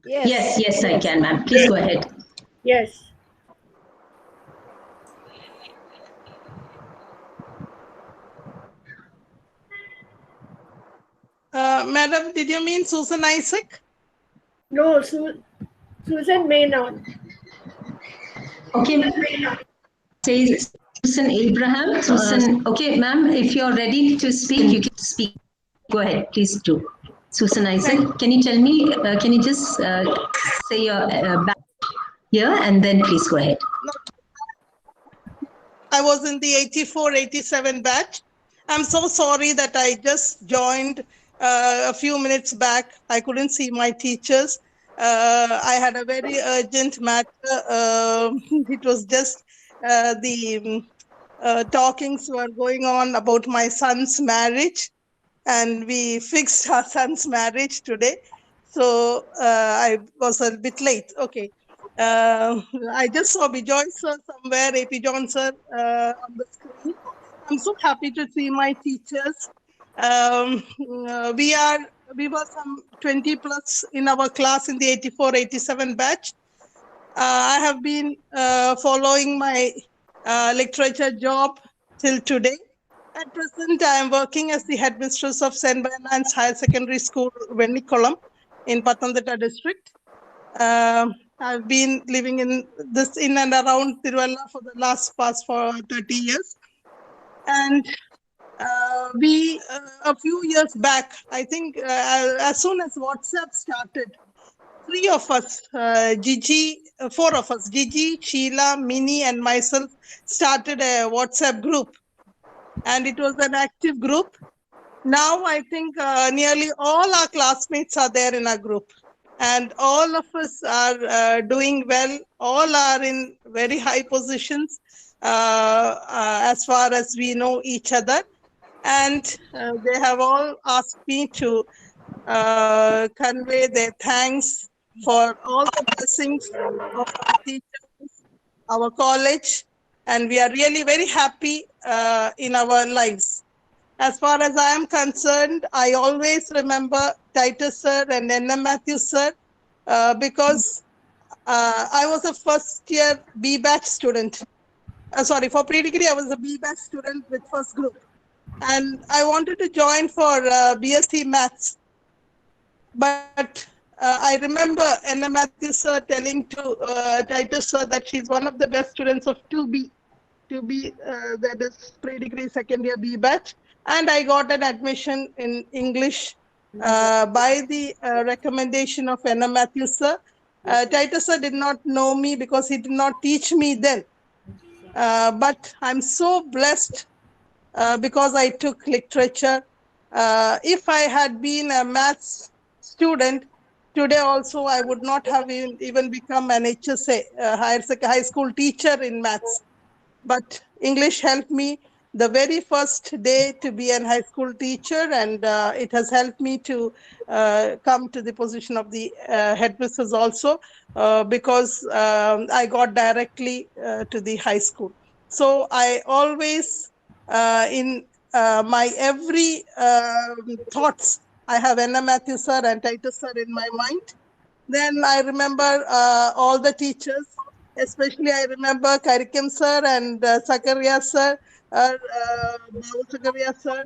Yes, I can, ma'am. Please go ahead. Yes. Madam, did you mean Susan Isaac? No, Susan Menon. Okay, say Susan Abraham. Susan, okay, ma'am, if you're ready to speak, you can speak. Go ahead, please do. Susan Isaac, can you tell me, can you just say your back here and then please go ahead. I was in the 84-87 batch. I'm so sorry that I just joined a few minutes back. I couldn't see my teachers. I had a very urgent matter. It was just the talkings were going on about my son's marriage, and we fixed our son's marriage today. So I was a bit late. Okay. I just saw Bijoy sir somewhere, AP John sir on the screen. I'm so happy to see my teachers. We were some 20 plus in our class in the 84-87 batch. I have been following my literature job till today. At present, I am working as the headmistress of St. Bernard's Higher Secondary School, Vennikulam, in Pathanamthitta district. I've been living in and around Tiruvalla for the past 30 years. And a few years back, I think as soon as WhatsApp started, three of us, four of us, Gigi, Sheila, Minnie, and myself, started a WhatsApp group. And it was an active group. Now I think nearly all our classmates are there in our group. And all of us are doing well. All are in very high positions as far as we know each other. And they have all asked me to convey their thanks for all the blessings of our teachers, our college, and we are really very happy in our lives. As far as I am concerned, I always remember Titus sir and N.M. Matthews sir because I was a first year B batch student. For pre-degree, I was a B batch student with first group. And I wanted to join for BSc Maths. But I remember N.M. Matthews sir telling to Titus sir that she's one of the best students of 2B, that is pre-degree second year B batch. And I got an admission in English by the recommendation of N.M. Matthews sir. Titus sir did not know me because he did not teach me then. But I'm so blessed because I took literature. If I had been a maths student, today also I would not have even become an HSA, high school teacher in maths. But English helped me the very first day to be a high school teacher, and it has helped me to come to the position of the headmistress also because I got directly to the high school. So I always, in my every thoughts, I have N.M. Matthews sir and Titus sir in my mind. Then I remember all the teachers. Especially, I remember Karikim sir and Sakaria sir, Babu Sakaria sir.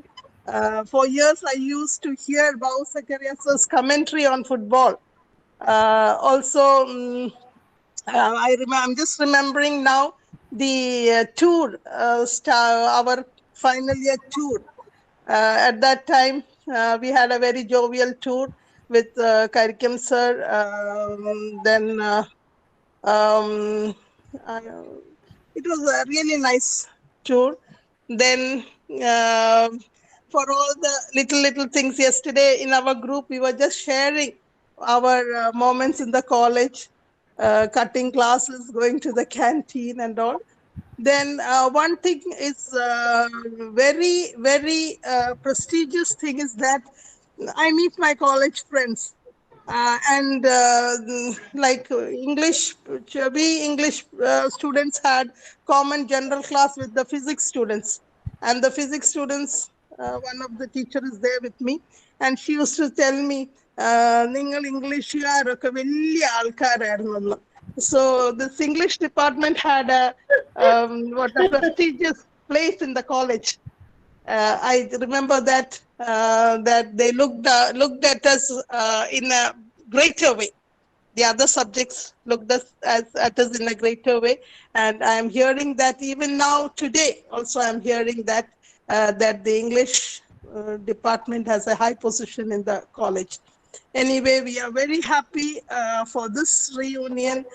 For years, I used to hear Babu Sakaria sir's commentary on football. I'm just remembering now the tour, our final year tour. At that time, we had a very jovial tour with Karikam sir. It was a really nice tour. Then for all the little things yesterday in our group, we were just sharing our moments in the college, cutting classes, going to the canteen and all. Then one thing is very prestigious thing is that I meet my college friends. And like English, we English students had common general class with the physics students. And the physics students, one of the teacher is there with me. And she used to tell me, "Ningal Englishkaarokke veliya aalkaraayirunnu." So this English department had a prestigious place in the college. I remember that that they looked at us in a greater way. The other subjects looked at us in a greater way, and I am hearing that even now today. Also, I am hearing that that the English department has a high position in the college. Anyway, we are very happy for this reunion,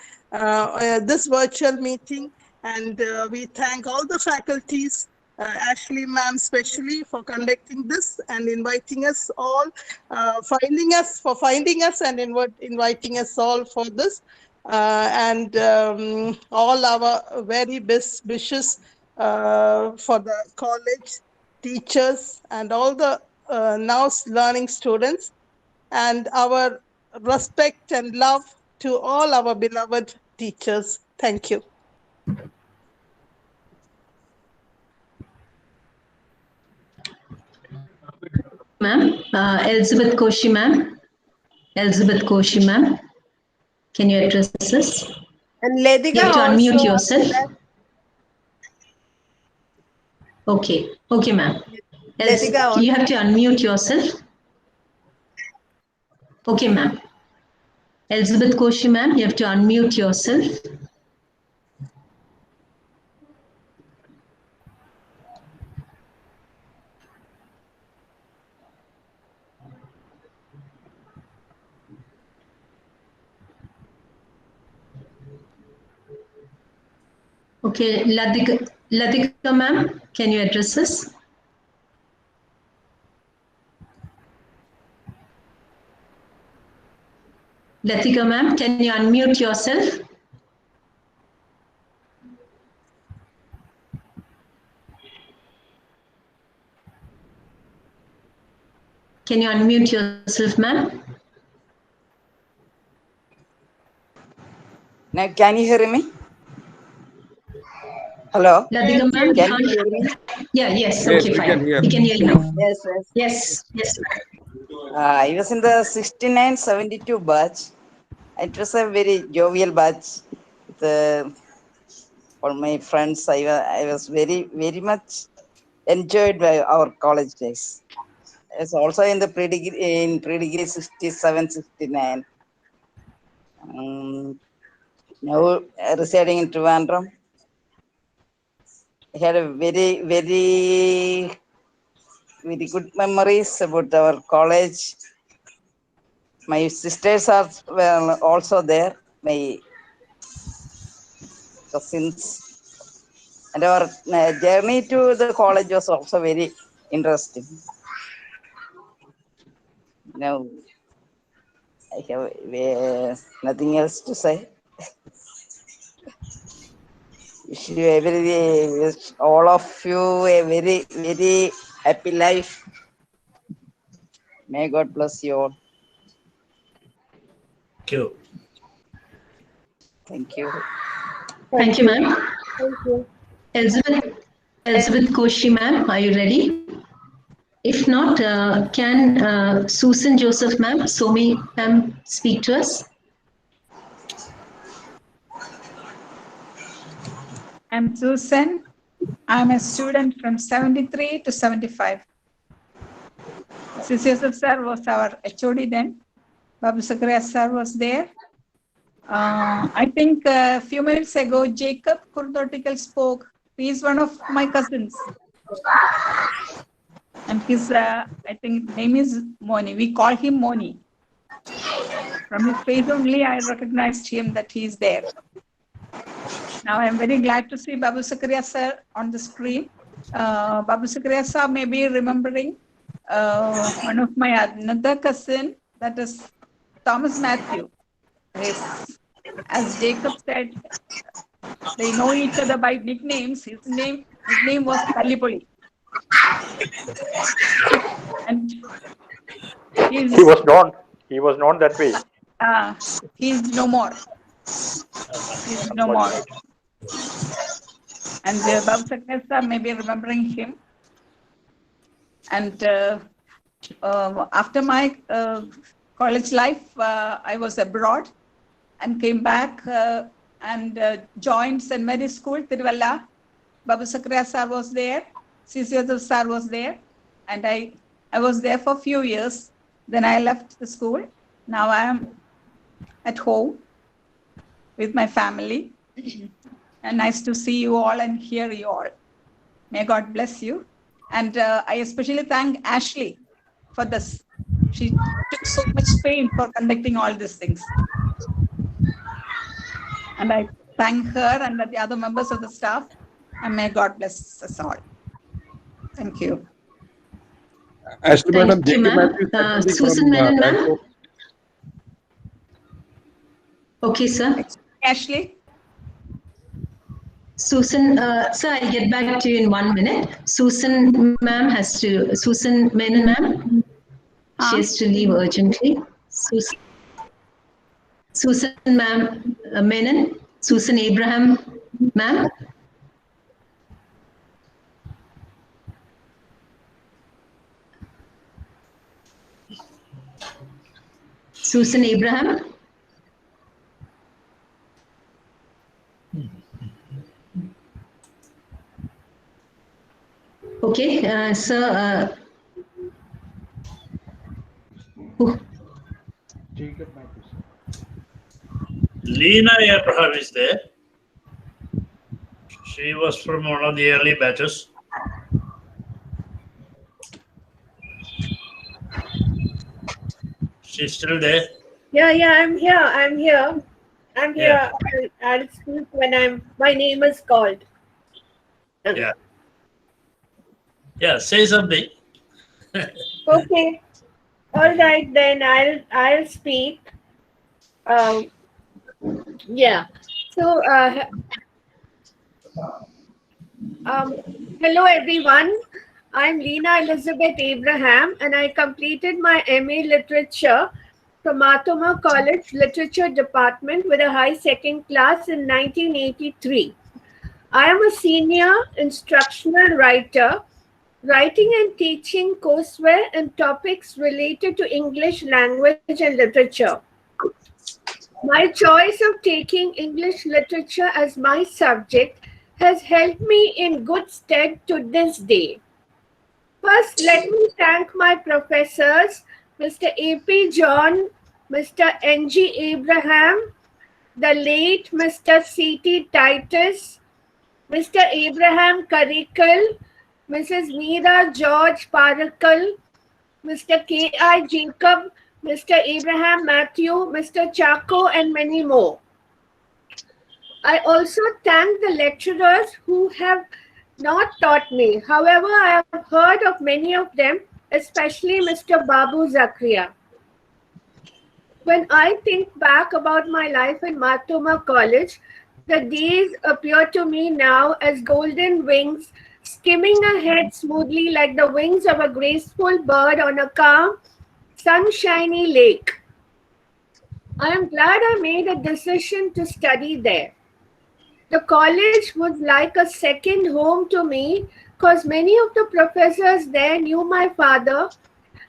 this virtual meeting, and we thank all the faculties, Ashley ma'am especially, for conducting this and inviting us all, finding us and inviting us all for this, and all our very best wishes for the college, teachers, and all the now learning students, and our respect and love to all our beloved teachers. Thank you. Ma'am, Elizabeth Koshi ma'am. Elizabeth Koshi ma'am, can you address us? And You Ledika have to unmute also yourself. after that. Okay, okay ma'am. Ledika You have to unmute yourself. Okay ma'am. Elizabeth Koshi ma'am, you have to unmute yourself. Okay, Ladika ma'am, can you address us? Latika ma'am, can you unmute yourself? Can you unmute yourself, ma'am? Now, can you hear me? Hello? Ladika ma'am, Can you hear me? Yeah, yes, Yes, okay, we can fine. hear. We can hear you now. Yes, yes. Yes, yes. I was in the 69-72 batch. It was a very jovial batch. All my friends, I was very much enjoyed by our college days. I was also in the pre-degree 67, 69. Now residing in Trivandrum. I had a very good memories about our college. My sisters are also there, my cousins. And our journey to the college was also very interesting. Now, I have nothing else to say. Wish all of you a very happy life. May God bless you all. Thank you. Thank you. Thank you, ma'am. Thank you. Elizabeth Koshi, ma'am, are you ready? If not, can Susan Joseph, ma'am, Somi, ma'am, speak to us? I'm Susan. I'm a student from 73 to 75. Mrs. Joseph sir was our HOD then. Babu Sakariya sir was there. I think a few minutes ago, Jacob Kurdotikal spoke. He is one of my cousins. And his, I think, name is Moni. We call him Moni. From his face only, I recognized him that he is there. Now, I am very glad to see Babu Sakaria sir on the screen. Babu Sakaria sir may be remembering one of my another cousin, that is Thomas Matthew. Yes. As Jacob said, they know each other by nicknames. His name was Talipoli. And He was known that way. He's no more. He's no more. And Babu Saknesa may be remembering him. And after my college life, I was abroad and came back and joined St. Mary's School, Tiruvalla. Babu Sakriya sir was there. CCSF sir was there. And I was there for a few years. Then I left the school. Now I am at home with my family. And nice to see you all and hear you all. May God bless you. And I especially thank Ashley for this. She took so much pain for conducting all these things. And I thank her and the other members of the staff. And may God bless us all. Thank you. Thank you, ma'am. Susan Menon, ma'am. Okay, sir. Ashley? Susan, sir, I'll get back to you in 1 minute. Susan, ma'am, Susan Menon, ma'am. She has to leave urgently. Susan, ma'am, Menon. Susan Abraham, ma'am. Susan Abraham. Okay, sir. Jacob Matthews. Lena Abraham is there. She was from one of the early batches. She's still there. Yeah, I'm here. I'll speak when my name is called. Yeah. Yeah, say something. Okay. All right, then I'll speak. Yeah. So, hello everyone. I'm Lena Elizabeth Abraham, and I completed my MA Literature from Marthoma College Literature Department with a high second class in 1983. I am a senior instructional writer, writing and teaching courseware and topics related to English language and literature. My choice of taking English literature as my subject has helped me in good stead to this day. First, let me thank my professors, Mr. A.P. John, Mr. N.G. Abraham, the late Mr. C.T. Titus, Mr. Abraham Karikal, Mrs. Meera George Parakal, Mr. K.I. Jacob, Mr. Abraham Matthew, Mr. Chaco, and many more. I also thank the lecturers who have not taught me. However, I have heard of many of them, especially Mr. Babu Zakria. When I think back about my life in Marthoma College, the days appear to me now as golden wings skimming ahead smoothly like the wings of a graceful bird on a calm, sunshiny lake. I am glad I made a decision to study there. The college was like a second home to me because many of the professors there knew my father,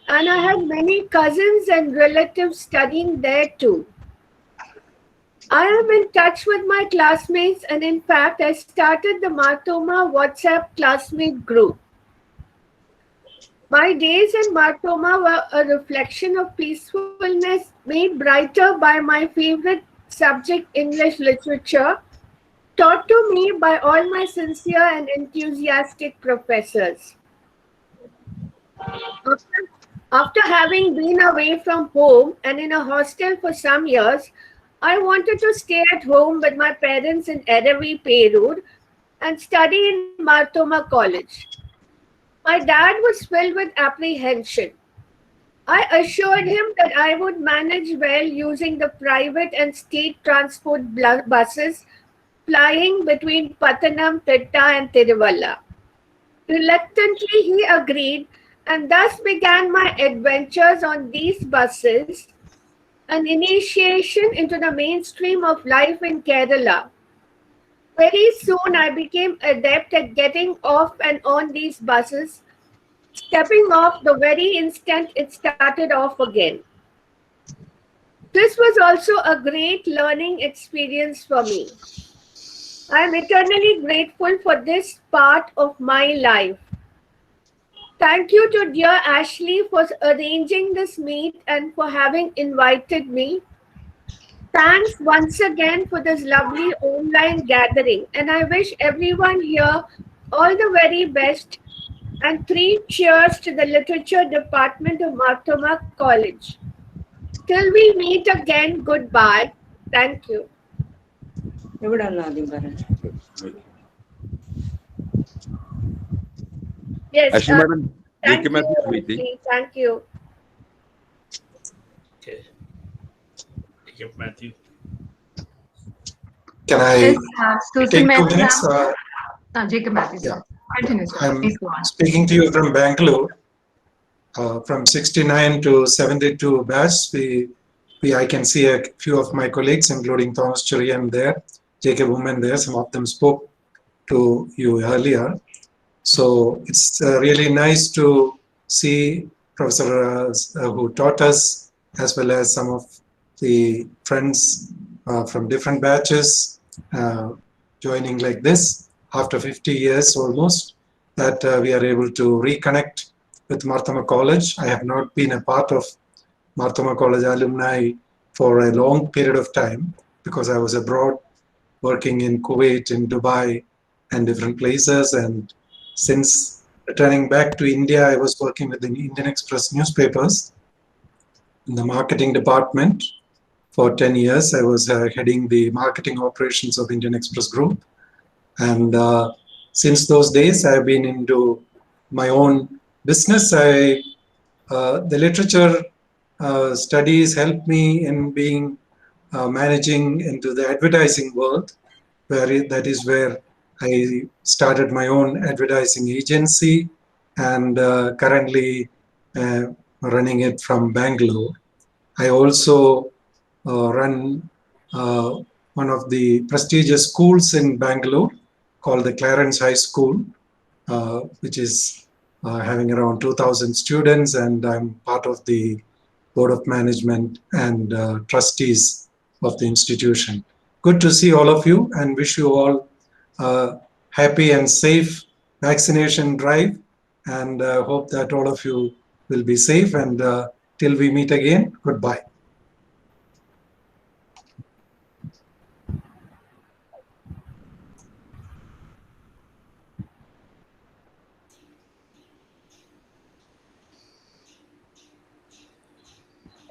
and I had many cousins and relatives studying there too. I am in touch with my classmates, and in fact, I started the Marthoma WhatsApp classmate group. My days in Marthoma were a reflection of peacefulness made brighter by my favorite subject English literature, taught to me by all my sincere and enthusiastic professors. After having been away from home and in a hostel for some years, I wanted to stay at home with my parents in Erevi, Perur, and study in Marthoma College. My dad was filled with apprehension. I assured him that I would manage well using the private and state transport buses plying between Pattanam, Thitta, and Tiruvalla. Reluctantly, he agreed, and thus began my adventures on these buses, an initiation into the mainstream of life in Kerala. Very soon, I became adept at getting off and on these buses, stepping off the very instant it started off again. This was also a great learning experience for me. I am eternally grateful for this part of my life. Thank you to dear Ashley for arranging this meet and for having invited me. Thanks once again for this lovely online gathering, and I wish everyone here all the very best, and 3 cheers to the Literature Department of Marthoma College. Till we meet again, goodbye. Thank you. Yes, Ashley madam, thank Jacob Matthew you, meeting. Ashley. Thank you. Okay. Jacob Matthew. Can I Yes, Susan take 2 Mehta. minutes? Jacob Matthews. Yeah. Continue, sir. I'm Please go on. speaking to you from Bangalore. From 69 to 72 batch, I can see a few of my colleagues, including Thomas Churian there, Jacob Woman there. Some of them spoke to you earlier. So it's really nice to see Professor who taught us, as well as some of the friends from different batches joining like this after 50 years almost, that we are able to reconnect with Marthoma College. I have not been a part of Marthoma College alumni for a long period of time because I was abroad working in Kuwait, in Dubai, and different places. And since returning back to India, I was working with the Indian Express newspapers in the marketing department. For 10 years, I was heading the marketing operations of Indian Express Group. And since those days, I've been into my own business. The literature studies helped me in being managing into the advertising world, that is where I started my own advertising agency, and currently running it from Bangalore. I also run one of the prestigious schools in Bangalore called the Clarence High School, which is having around 2,000 students, and I'm part of the board of management and trustees of the institution. Good to see all of you, and wish you all a happy and safe vaccination drive, and hope that all of you will be safe, and till we meet again, goodbye.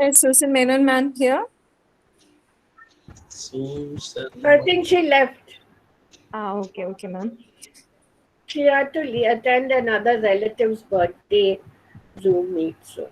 Is Susan Menon ma'am here? Susan. I think she left. Okay, ma'am. She had to attend another relative's birthday Zoom meet. So.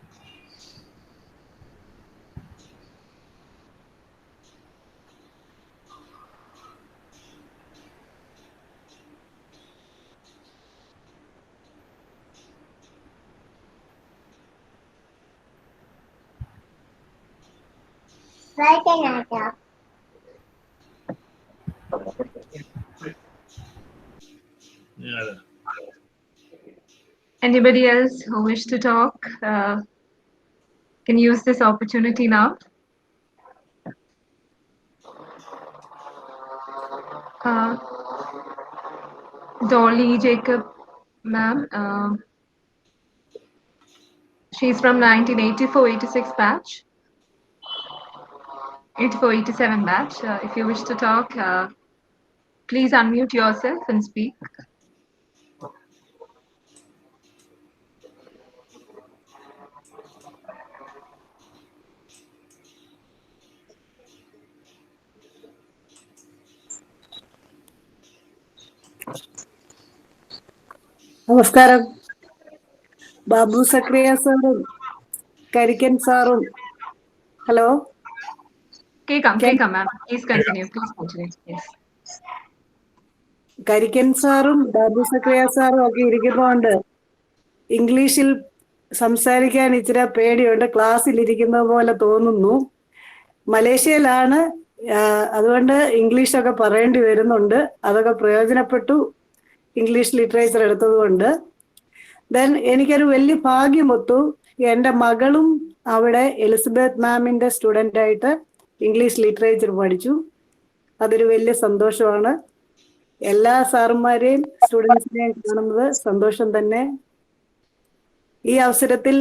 Yeah. Anybody else who wish to talk can use this opportunity now. Dolly Jacob, ma'am. She's from 1984-86 batch. 84-87 batch. If you wish to talk, please unmute yourself and speak. നമസ്കാരം. ബാബു സക്രിയ സാറും കരിക്കൻ സാറും. Hello. Kekam, ma'am. Please continue. Yes. കരിക്കൻ സാറും ബാബു സക്രിയ സാറും ഒക്കെ ഇരിക്കുന്നതുകൊണ്ട് ഇംഗ്ലീഷിൽ സംസാരിക്കാൻ ഇച്ചിരി പേടിയുണ്ട്. ക്ലാസ്സിൽ ഇരിക്കുന്ന പോലെ തോന്നുന്നു. മലേഷ്യയിലാണ്, അതുകൊണ്ട് ഇംഗ്ലീഷൊക്കെ പറയേണ്ടി വരുന്നുണ്ട്. അതൊക്കെ പ്രയോജനപ്പെട്ടു ഇംഗ്ലീഷ് ലിറ്ററേച്ചർ എടുത്തതുകൊണ്ട്. ദെൻ എനിക്കൊരു വലിയ ഭാഗ്യമൊത്തു. എൻ്റെ മകളും അവിടെ എലിസബത്ത് മാമിൻ്റെ സ്റ്റുഡൻ്റായിട്ട് ഇംഗ്ലീഷ് ലിറ്ററേച്ചർ പഠിച്ചു. അതൊരു വലിയ സന്തോഷമാണ്. എല്ലാ സാറുമാരെയും സ്റ്റുഡൻസിനെയും കാണുന്നത് സന്തോഷം തന്നെ. ഈ അവസരത്തിൽ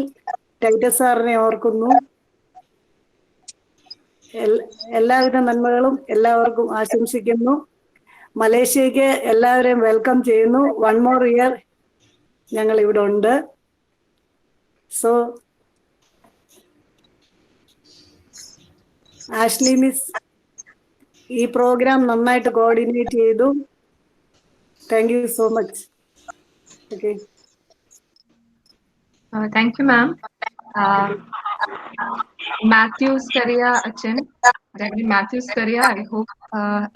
ടൈറ്റസ് സാറിനെ ഓർക്കുന്നു. എല്ലാവിധ നന്മകളും എല്ലാവർക്കും ആശംസിക്കുന്നു. മലേഷ്യക്ക് എല്ലാവരെയും വെൽക്കം ചെയ്യുന്നു. 1 more year ഞങ്ങൾ ഇവിടെ ഉണ്ട്. സോ ആഷ്ലി മിസ് ഈ പ്രോഗ്രാം നന്നായിട്ട് കോർഡിനേറ്റ് ചെയ്തു. Thank you so much. Okay. Thank you, ma'am. Matthew Scaria Achin. Reverend Matthew Scaria, I hope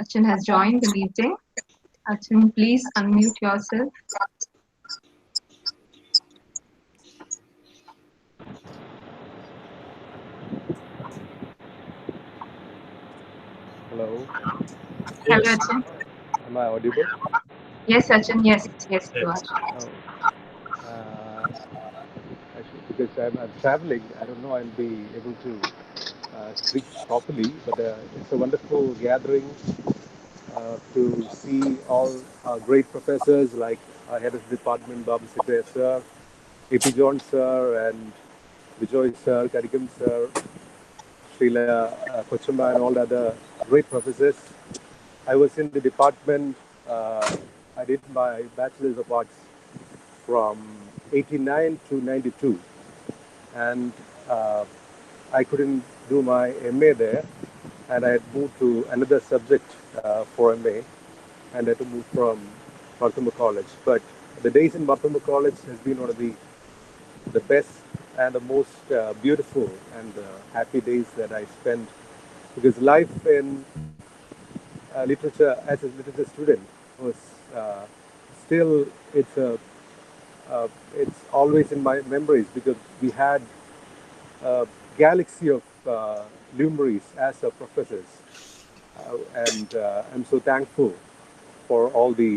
Achin has joined the meeting. Achin, please unmute yourself. Hello. Hello, Achin. Am I audible? Yes, Achin. Yes, you are. Actually, because I'm traveling, I don't know I'll be able to speak properly, but it's a wonderful gathering to see all our great professors like our head of the department, Babu Sikre sir, A.P. John sir, and Vijay sir, Karikam sir, Srila Kochamba, and all the other great professors. I was in the department, I did my Bachelor's of Arts from 89 to 92, and I couldn't do my MA there, and I had moved to another subject for MA, and I had to move from Marthoma College. But the days in Marthoma College has been one of the best and the most beautiful and happy days that I spent, because life in literature as a literature student was still it's always in my memories, because we had a galaxy of luminaries as our professors, and I'm so thankful for all the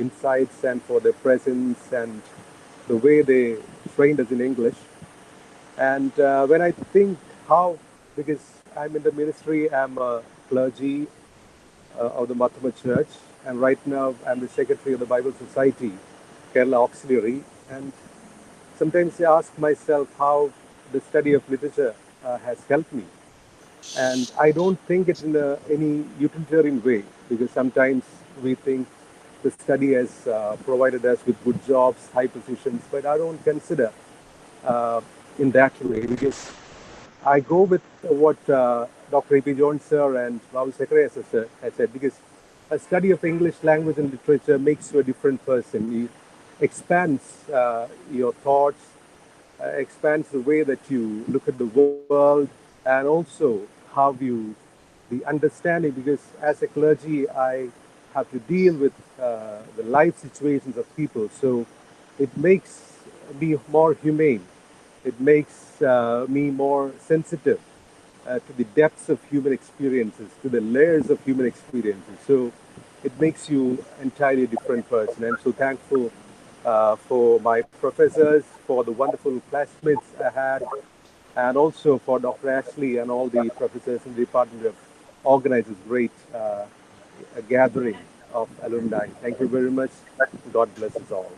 insights and for their presence and the way they trained us in English. And when I think how, because I'm in the ministry, I'm a clergy of the Mahatma Church, and right now I'm the secretary of the Bible Society, Kerala Auxiliary, and sometimes I ask myself how the study of literature has helped me. And I don't think it in any utilitarian way, because sometimes we think the study has provided us with good jobs, high positions, but I don't consider in that way, because I go with what Dr. A.P. Jones sir and Babu Sekre sir has said, because a study of English language and literature makes you a different person. It expands your thoughts, expands the way that you look at the world, and also how you, the understanding, because as a clergy, I have to deal with the life situations of people. So it makes me more humane. It makes me more sensitive to the depths of human experiences, to the layers of human experiences. So it makes you entirely a different person. I'm so thankful for my professors, for the wonderful classmates I had, and also for Dr. Ashley and all the professors in the department who have organized this great gathering of alumni. Thank you very much. God bless us all.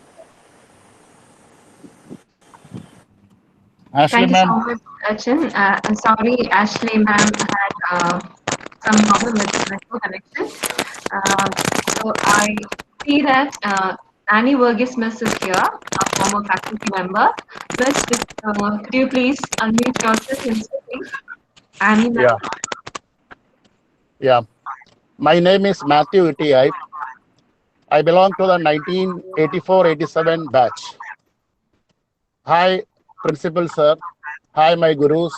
Thank you so much, Achin. I'm sorry, Ashley ma'am had some problem with the network connection. So I see that Annie Verghese Miss is here, a former faculty member. Miss, could you please unmute yourself and speak? Annie, ma'am. Yeah. My name is Matthew Iti. I belong to the 1984-87 batch. Hi, Principal Sir. Hi, my gurus,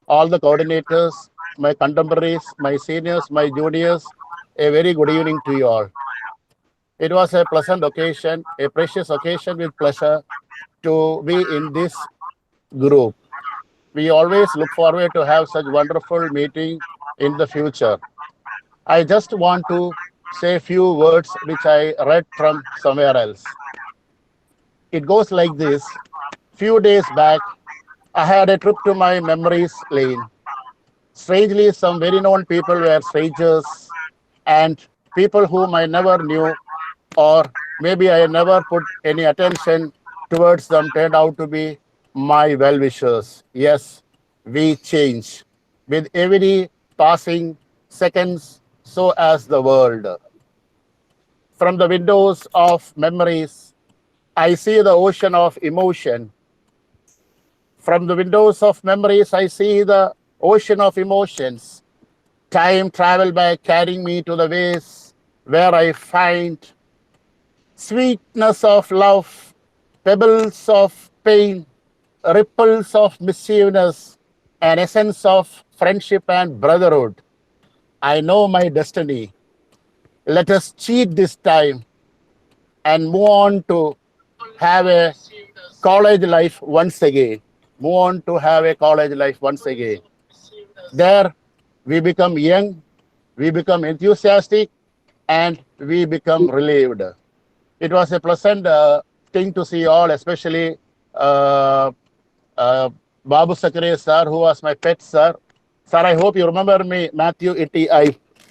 all the coordinators, my contemporaries, my seniors, my juniors. A very good evening to you all. It was a pleasant occasion, a precious occasion with pleasure to be in this group. We always look forward to have such wonderful meeting in the future. I just want to say a few words which I read from somewhere else. It goes like this. Few days back, I had a trip to my memories lane. Strangely, some very known people were strangers, and people whom I never knew, or maybe I never put any attention towards them, turned out to be my well-wishers. Yes, we change. With every passing seconds, so as the world. From the windows of memories, I see the ocean of emotion. From the windows of memories, I see the ocean of emotions. Time travel by carrying me to the ways where I find sweetness of love, pebbles of pain, ripples of mischievousness, an essence of friendship and brotherhood. I know my destiny. Let us cheat this time and move on to have a college life once again. Move on to have a college life once again. There we become young, we become enthusiastic, and we become relieved. It was a pleasant thing to see all, especially Babu Sakare sir, who was my pet sir. Sir, I hope you remember me, Matthew Iti.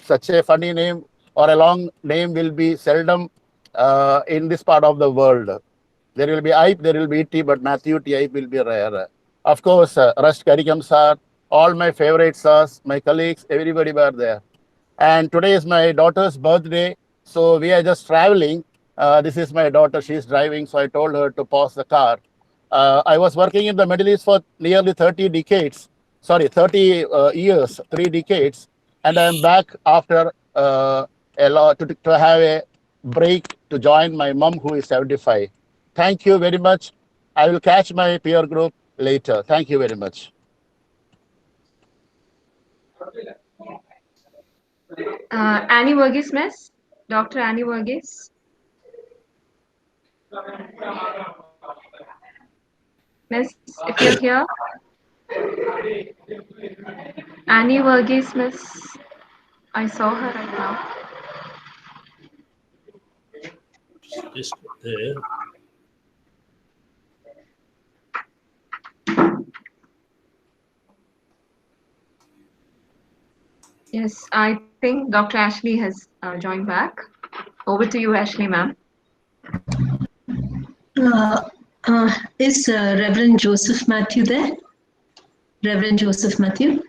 Such a funny name or a long name will be seldom in this part of the world. There will be Ipe, there will be Iti, but Matthew Iti will be rare. Of course, Rust Karikam sir, all my favorite sirs, my colleagues, everybody were there. And today is my daughter's birthday, so we are just traveling. This is my daughter, she's driving, so I told her to pause the car. I was working in the Middle East for nearly 30 decades, 30 years, 3 decades, and I'm back after a lot to have a break to join my mom, who is 75. Thank you very much. I will catch my peer group later. Thank you very much. Annie Verghese, Miss. Dr. Annie Verghese. Miss, if you're here. Annie Verghese, Miss. I saw her right now. Is there. Yes, I think Dr. Ashley has joined back. Over to you, Ashley, ma'am. Is Reverend Joseph Matthew there? Reverend Joseph Matthew?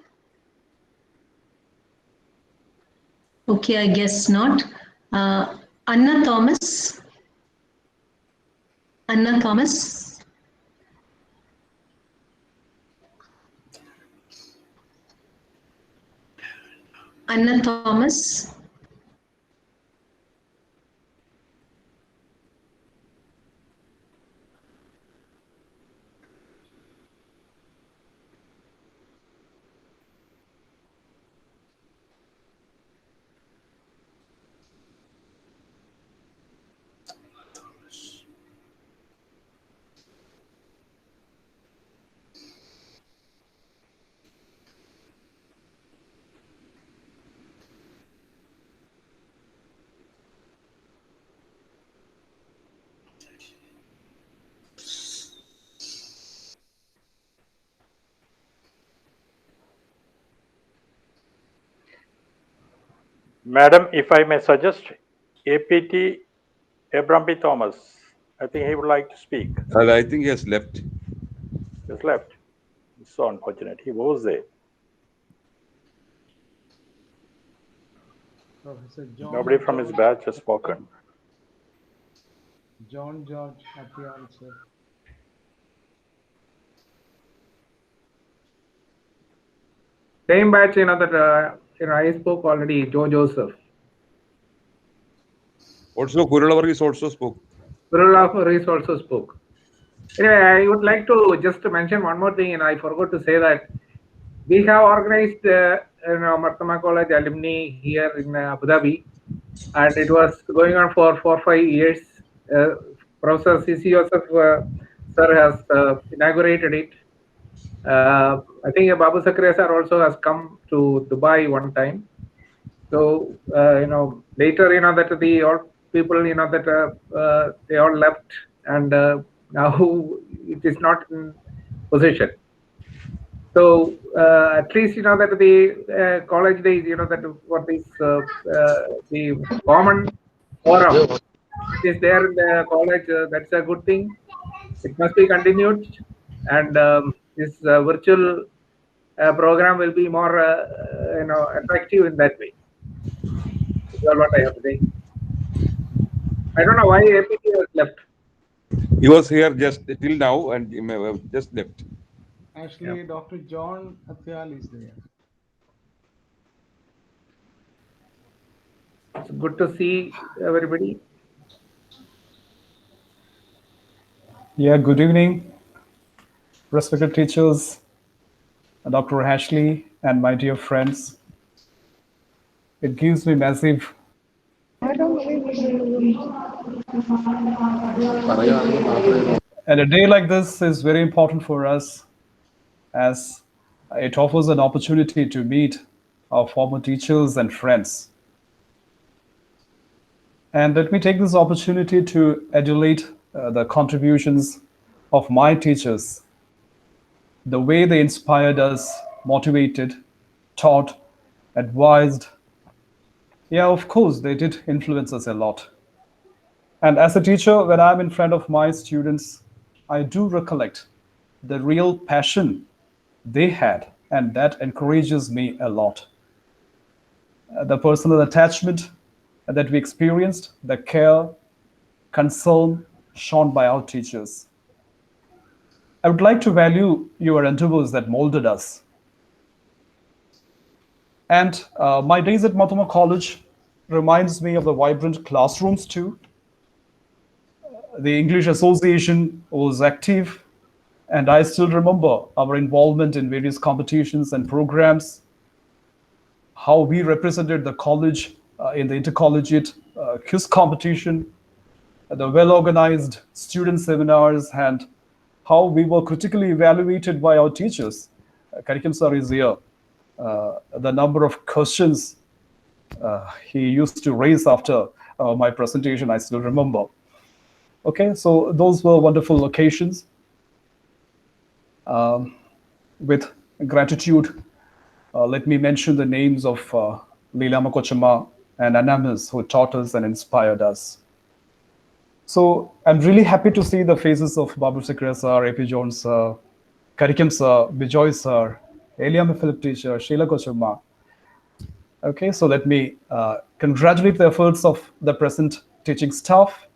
Okay, I guess not. Anna Thomas? Anna Thomas? Anna Thomas? Madam, if I may suggest, APT Abraham P. Thomas. I think he would like to speak. I think he has left. He has left. It's so unfortunate. He was there. Professor John. Nobody from his batch has spoken. John George Athial, sir. Same batch, that I spoke already, Joe Joseph. Also, Kurulavar also spoke. Kurulavar also spoke. Anyway, I would like to just mention one more thing, and I forgot to say that we have organized Marthoma College alumni here in Abu Dhabi, and it was going on for 4 or 5 years. Professor C.C. Joseph sir has inaugurated it. I think Babu Sakriya sir also has come to Dubai one time. So later that the all people that they all left, and now it is not in position. So at least that the college days, that what is the common forum is there in the college. That's a good thing. It must be continued, and this virtual program will be more attractive in that way. That's all what I have to say. I don't know why APT was left. He was here just till now and just left. Actually, Dr. John Athial is there. It's good to see everybody. Yeah, good evening, respected teachers, Dr. Ashley, and my dear friends. It gives me massive and a day like this is very important for us as it offers an opportunity to meet our former teachers and friends. And let me take this opportunity to adulate the contributions of my teachers, the way they inspired us, motivated, taught, advised. Yeah, of course, they did influence us a lot. And as a teacher, when I'm in front of my students, I do recollect the real passion they had, and that encourages me a lot. The personal attachment that we experienced, the care, concern shown by our teachers. I would like to value your endeavors that molded us. And my days at Marthoma College reminds me of the vibrant classrooms too. The English Association was active, and I still remember our involvement in various competitions and programs, how we represented the college in the intercollegiate quiz competition, the well-organized student seminars, and how we were critically evaluated by our teachers. Karikim sir is here. The number of questions he used to raise after my presentation, I still remember. Okay, so those were wonderful occasions. With gratitude, let me mention the names of Leela Makochama and Anamis, who taught us and inspired us. So I'm really happy to see the faces of Babu Sakriya sir, AP Jones sir, Karikim sir, Bijoy sir, Eliam Philip teacher, Sheila Kochama. Okay, so let me congratulate the efforts of the present teaching staff,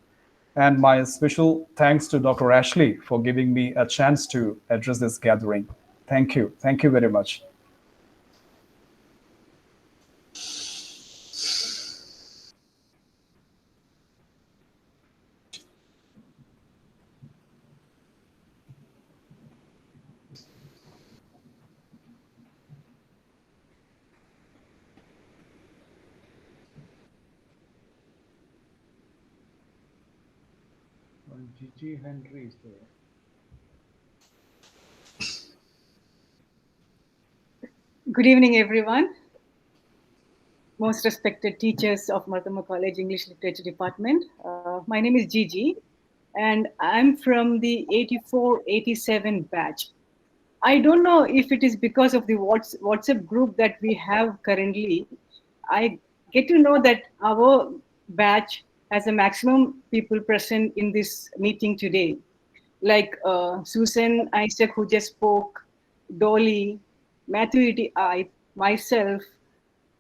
and my special thanks to Dr. Ashley for giving me a chance to address this gathering. Thank you. Thank you very much. Gigi Henry is there. Good evening, everyone. Most respected teachers of Marthoma College English Literature Department. My name is Gigi, and I'm from the 84-87 batch. I don't know if it is because of the WhatsApp group that we have currently. I get to know that our batch has a maximum people present in this meeting today, like Susan Isaac, who just spoke, Dolly, Matthew E.T. I, myself,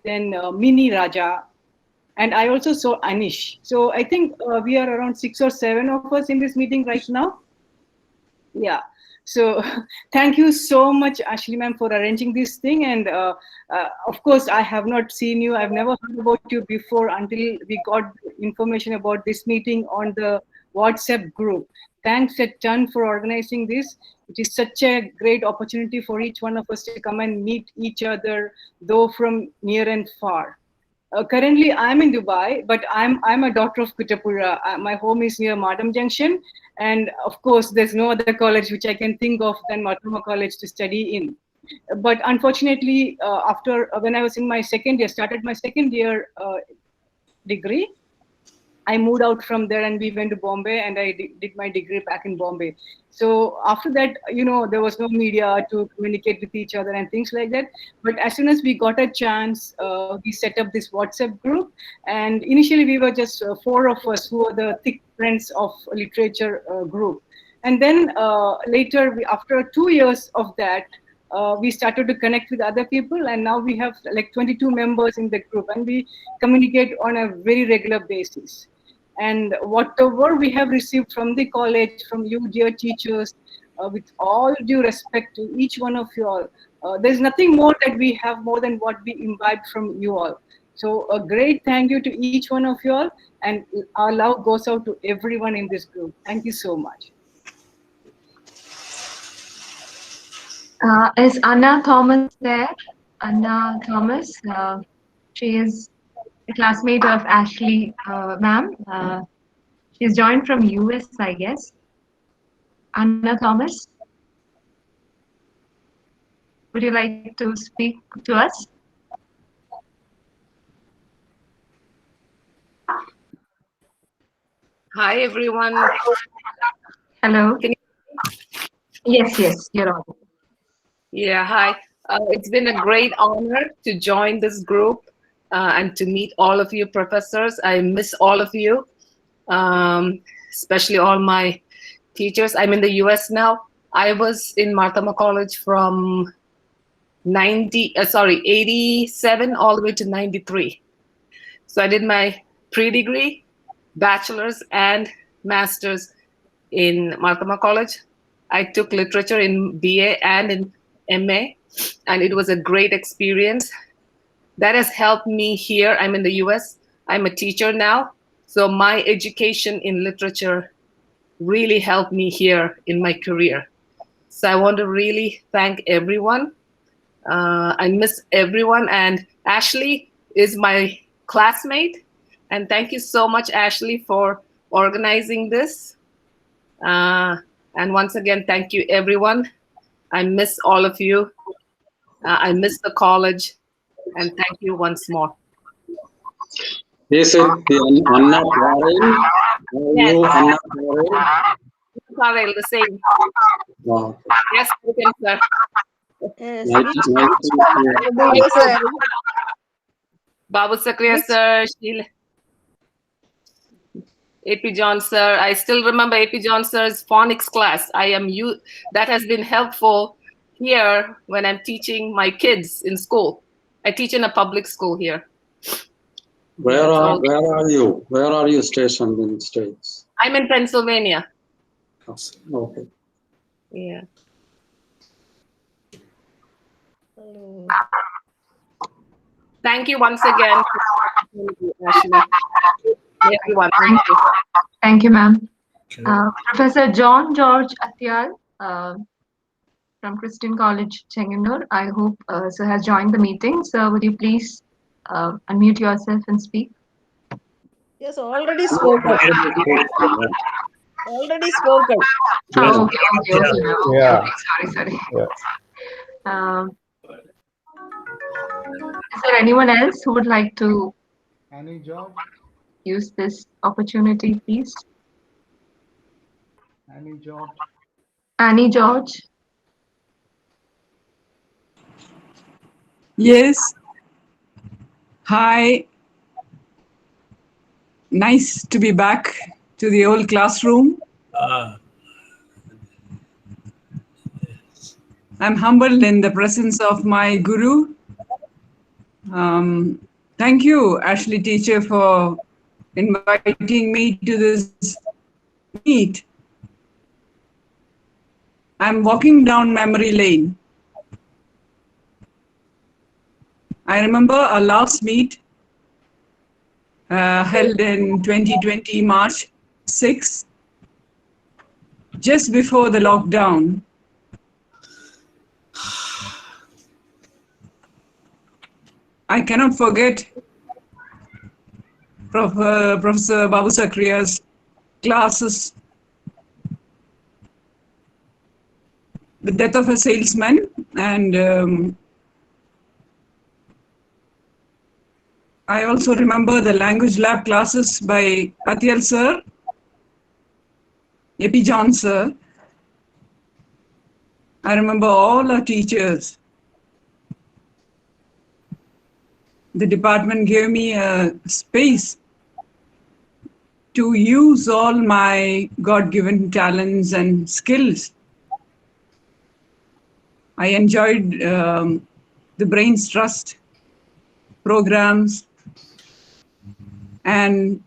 then Mini Raja, And I also saw Anish. So I think we are around 6 or 7 of us in this meeting right now. Yeah. So thank you so much, Ashley ma'am, for arranging this thing. And of course, I have not seen you. I've never heard about you before until we got information about this meeting on the WhatsApp group. Thanks a ton for organizing this. It is such a great opportunity for each one of us to come and meet each other, though from near and far. Currently, I'm in Dubai, but I'm a daughter of Kutapura. My home is near Madam Junction, and of course, there's no other college which I can think of than Marthoma College to study in. But unfortunately, after when I was in my second year, started my second year degree, I moved out from there and we went to Bombay, and I did my degree back in Bombay. So after that, you know, there was no media to communicate with each other and things like that. But as soon as we got a chance, we set up this WhatsApp group. And initially we were just 4 of us who were the thick friends of literature group. And then later, after 2 years of that, we started to connect with other people, and now we have like 22 members in the group, and we communicate on a very regular basis. And whatever we have received from the college, from you dear teachers, with all due respect to each one of you all, there's nothing more that we have more than what we imbibed from you all. So a great thank you to each one of you all, and our love goes out to everyone in this group. Thank you so much. Is Anna Thomas there? Anna Thomas, she is a classmate of Ashley ma'am. She's joined from US, I guess. Anna Thomas, would you like to speak to us? Hi, everyone. Hello. Can you... Yes, you're on. Yeah, hi. It's been a great honor to join this group and to meet all of you professors. I miss all of you, especially all my teachers. I'm in the US now. I was in Marthoma College from 87 all the way to 93. So I did my pre-degree, bachelor's, and master's in Marthoma College. I took literature in BA and in MA, and it was a great experience. That has helped me here. I'm in the US. I'm a teacher now. So my education in literature really helped me here in my career. So I want to really thank everyone. I miss everyone. And Ashley is my classmate. And thank you so much, Ashley, for organizing this. And once again, thank you, everyone. I miss all of you. I miss the college. And thank you once more. Is it Anna Parel? Yes. You, Anna Parel? Parel, the same. Wow. Yes, you can, sir. Nice to meet you. Babu Sakriya, sir. Sheila. AP John, sir. I still remember AP John, sir's phonics class. That has been helpful here when I'm teaching my kids in school. I teach in a public school here. Where are you? Where are you stationed in the States? I'm in Pennsylvania. Okay. Yeah. Thank you once again, Ashley. Everyone, thank you. Thank you, ma'am. Professor John George Atyal from Christian College, Chenganur. I hope sir has joined the meeting. Sir, would you please unmute yourself and speak? Yes, already spoken. Already spoken. Oh, okay. Yeah. Okay, sorry. Yeah. Is there anyone else who would like to Annie George? use this opportunity, please? Annie George. Annie George. Yes. Hi. Nice to be back to the old classroom. I'm humbled in the presence of my guru. Thank you, Ashley teacher, for inviting me to this meet. I'm walking down memory lane. I remember our last meet held in 2020, March 6, just before the lockdown. I cannot forget Professor Babu Sakriya's classes, The Death of a Salesman, and I also remember the language lab classes by Atyal sir, A.P. John sir. I remember all our teachers. The department gave me a space to use all my God-given talents and skills. I enjoyed the Brains Trust programs and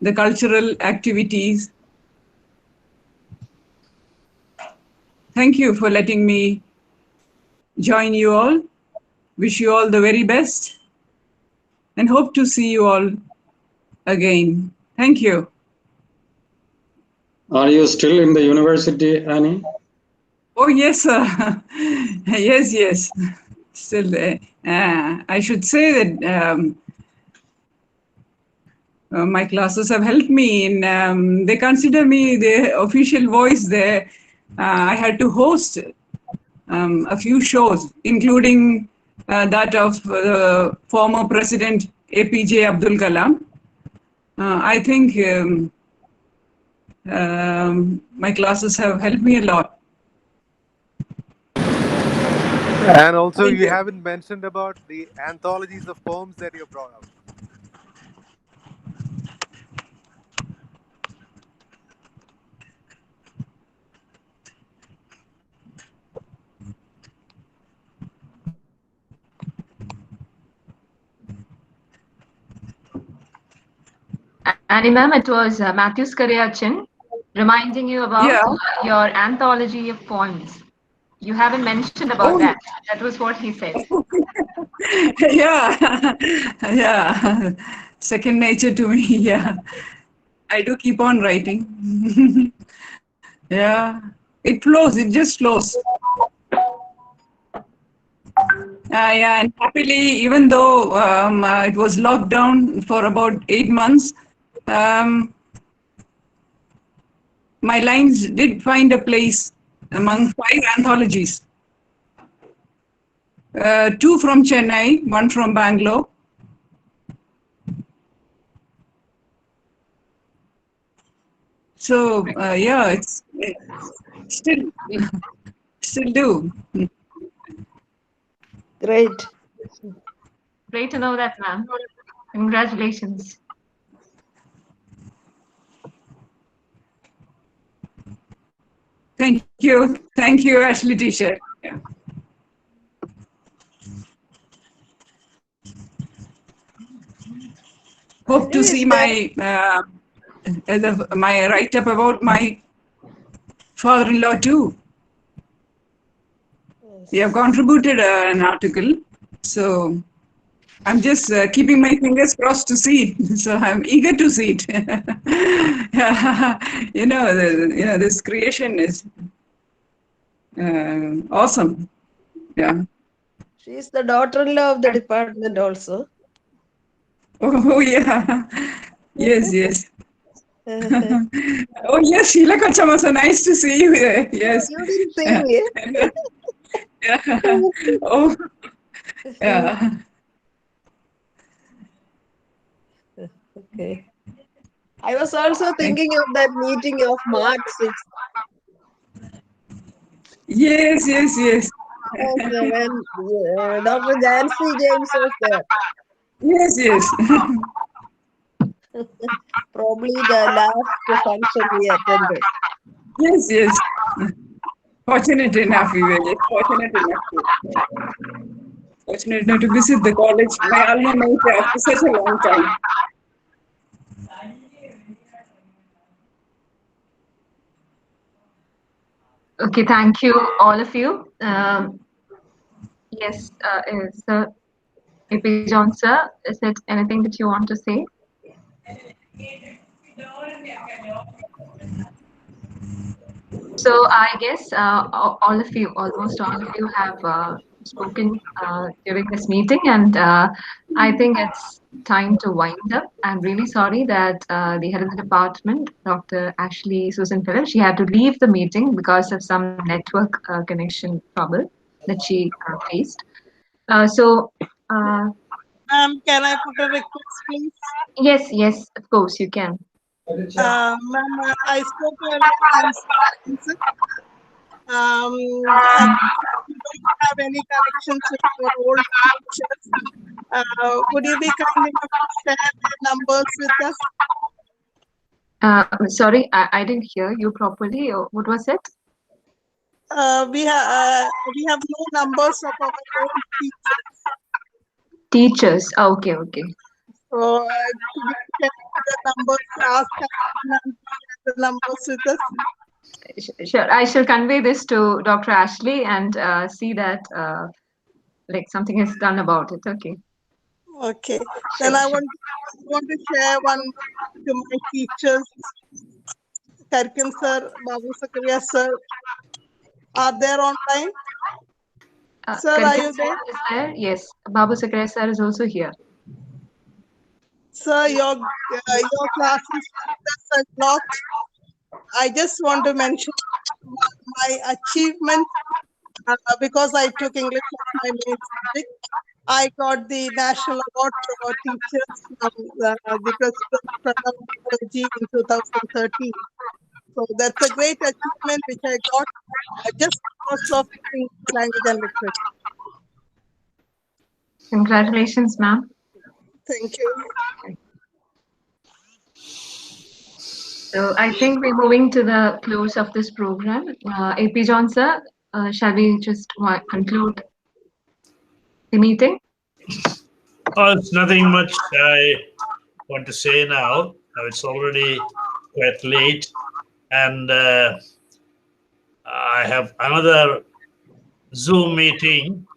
the cultural activities. Thank you for letting me join you all. Wish you all the very best and hope to see you all again. Thank you. Are you still in the university, Annie? Oh, yes, sir. Yes, yes. Still there. I should say that my classes have helped me in, they consider me the official voice there. I had to host a few shows, including that of former President APJ Abdul Kalam. I think my classes have helped me a lot. And also, you haven't mentioned about the anthologies of poems that you brought up. Annie ma'am, it was Matthew Skariachin reminding you about your anthology of poems. You haven't mentioned about that. That was what he said. Yeah, yeah. Second nature to me, yeah. I do keep on writing. Yeah, it flows, it just flows. Yeah, and happily, even though it was locked down for about 8 months, my lines did find a place among 5 anthologies. 2 from Chennai, 1 from Bangalore. So, yeah, it's still do. Great. Great to know that, ma'am. Congratulations. Thank you, Ashley teacher. Yeah. Hope to see my my write-up about my father-in-law too. We have contributed an article, so I'm just keeping my fingers crossed to see it. So I'm eager to see it. This creation is awesome. Yeah. She's the daughter-in-law of the department also. Oh yeah. Yes, yes. Oh yes, Sheila Kochama, so nice to see you here. Yes. You didn't see me. Yeah. Oh. Yeah. Okay. I was also thinking of that meeting of March 6th. Yes, yes, yes. When Dr. Jancy James was there. Yes, yes. Probably the last function we attended. Yes, yes. Fortunate enough, we were fortunate enough. Fortunate to visit the college, my alma mater, after such a long time. Okay, thank you, all of you. Yes, Sir AP John, sir, is it anything that you want to say? So I guess all of you, almost all of you have spoken during this meeting, and I think it's time to wind up. I'm really sorry that the head of the department, Dr. Ashley Susan Phillips, she had to leave the meeting because of some network connection trouble that she faced. So, Can I put a request, please? yes, of course you can. Ma'am, I spoke earlier. I'm sorry. And we don't have any connections with our old teachers. Would you be kind enough to share their numbers with us? Sorry, I didn't hear you properly. What was it? We have no numbers of our own teachers. Teachers. Oh, okay. So could you share the numbers? Ask the numbers with us. Sure. I shall convey this to Dr. Ashley and see that like something is done about it. Okay. Okay. Then I want to share one to my teachers. Karkin sir, Babu Sakaria sir, are there online? Sir, are you there? Is there? Yes. Babu Sakrai sir is also here. Sir, your classes are a lot. I just want to mention my achievement because I took English as my main subject. I got the National Award for Teachers from the President Pranab Mukherjee in 2013. So that's a great achievement which I got just because of English language and literature. Congratulations, ma'am. Thank you. So I think we're moving to the close of this program. AP John sir, shall we just conclude the meeting? Oh, it's nothing much I want to say now. It's already quite late, and I have another Zoom meeting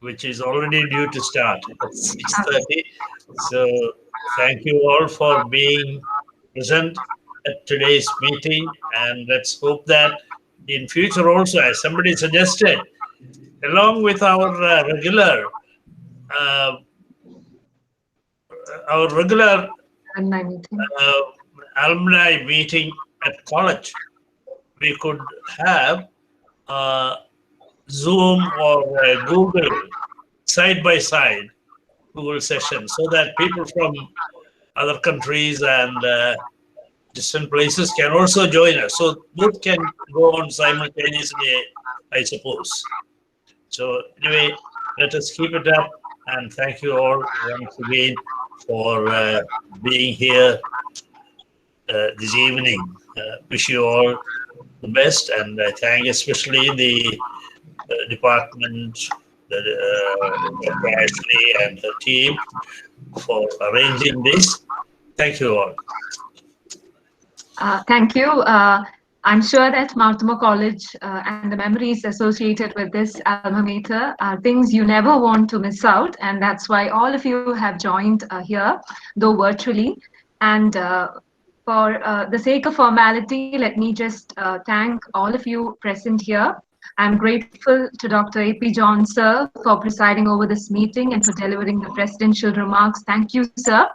which is already due to start at 6:30. So thank you all for being present at today's meeting, and let's hope that in future also, as somebody suggested, along with our regular alumni meeting at college, we could have Zoom or Google side by side Google session, so that people from other countries and distant places can also join us. So both can go on simultaneously, I suppose. So anyway, let us keep it up, and thank you all once again for being here this evening. Wish you all the best, and I thank especially the department, Dr. Ashley and her team for arranging this. Thank you all. Thank you. I'm sure that Marthoma College and the memories associated with this alma mater are things you never want to miss out, and that's why all of you have joined here, though virtually. And for the sake of formality, let me just thank all of you present here. I'm grateful to Dr. AP John, sir, for presiding over this meeting and for delivering the presidential remarks. Thank you, sir.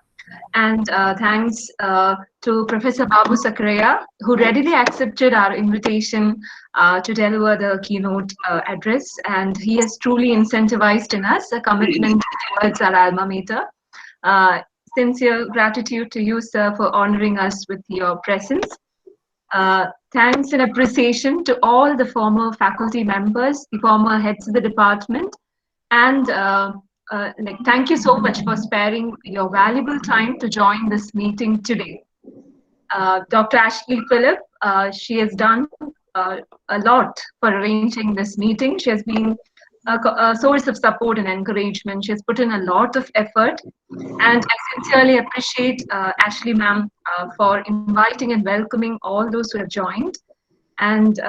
And thanks to Professor Babu Sakreya, who readily accepted our invitation to deliver the keynote address. And he has truly incentivized in us a commitment towards our alma mater. Sincere gratitude to you, sir, for honoring us with your presence. Thanks and appreciation to all the former faculty members, the former heads of the department, and thank you so much for sparing your valuable time to join this meeting today. Dr. Ashley Phillip, she has done a lot for arranging this meeting. She has been a source of support and encouragement. She has put in a lot of effort, and I sincerely appreciate Ashley ma'am for inviting and welcoming all those who have joined. And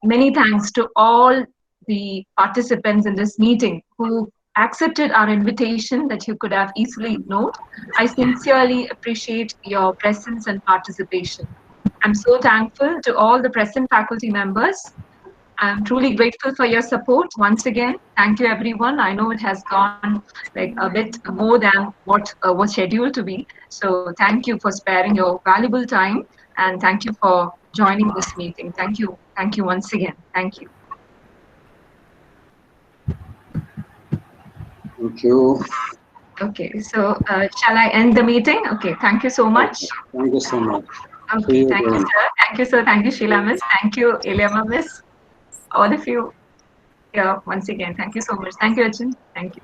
many thanks to all the participants in this meeting who accepted our invitation that you could have easily ignored. I sincerely appreciate your presence and participation. I'm so thankful to all the present faculty members. I'm truly grateful for your support once again. Thank you, everyone. I know it has gone like a bit more than what was scheduled to be. So thank you for sparing your valuable time, and thank you for joining this meeting. Thank you. Thank you once again. Thank you. Thank you. Okay, so shall I end the meeting? Okay, thank you so much. Thank you so much. Okay, thank you, sir. Thank you, sir. Thank you, Sheila Miss. Thank you, Eliama Miss. All of you here once again. Thank you so much. Thank you, Arjun. Thank you.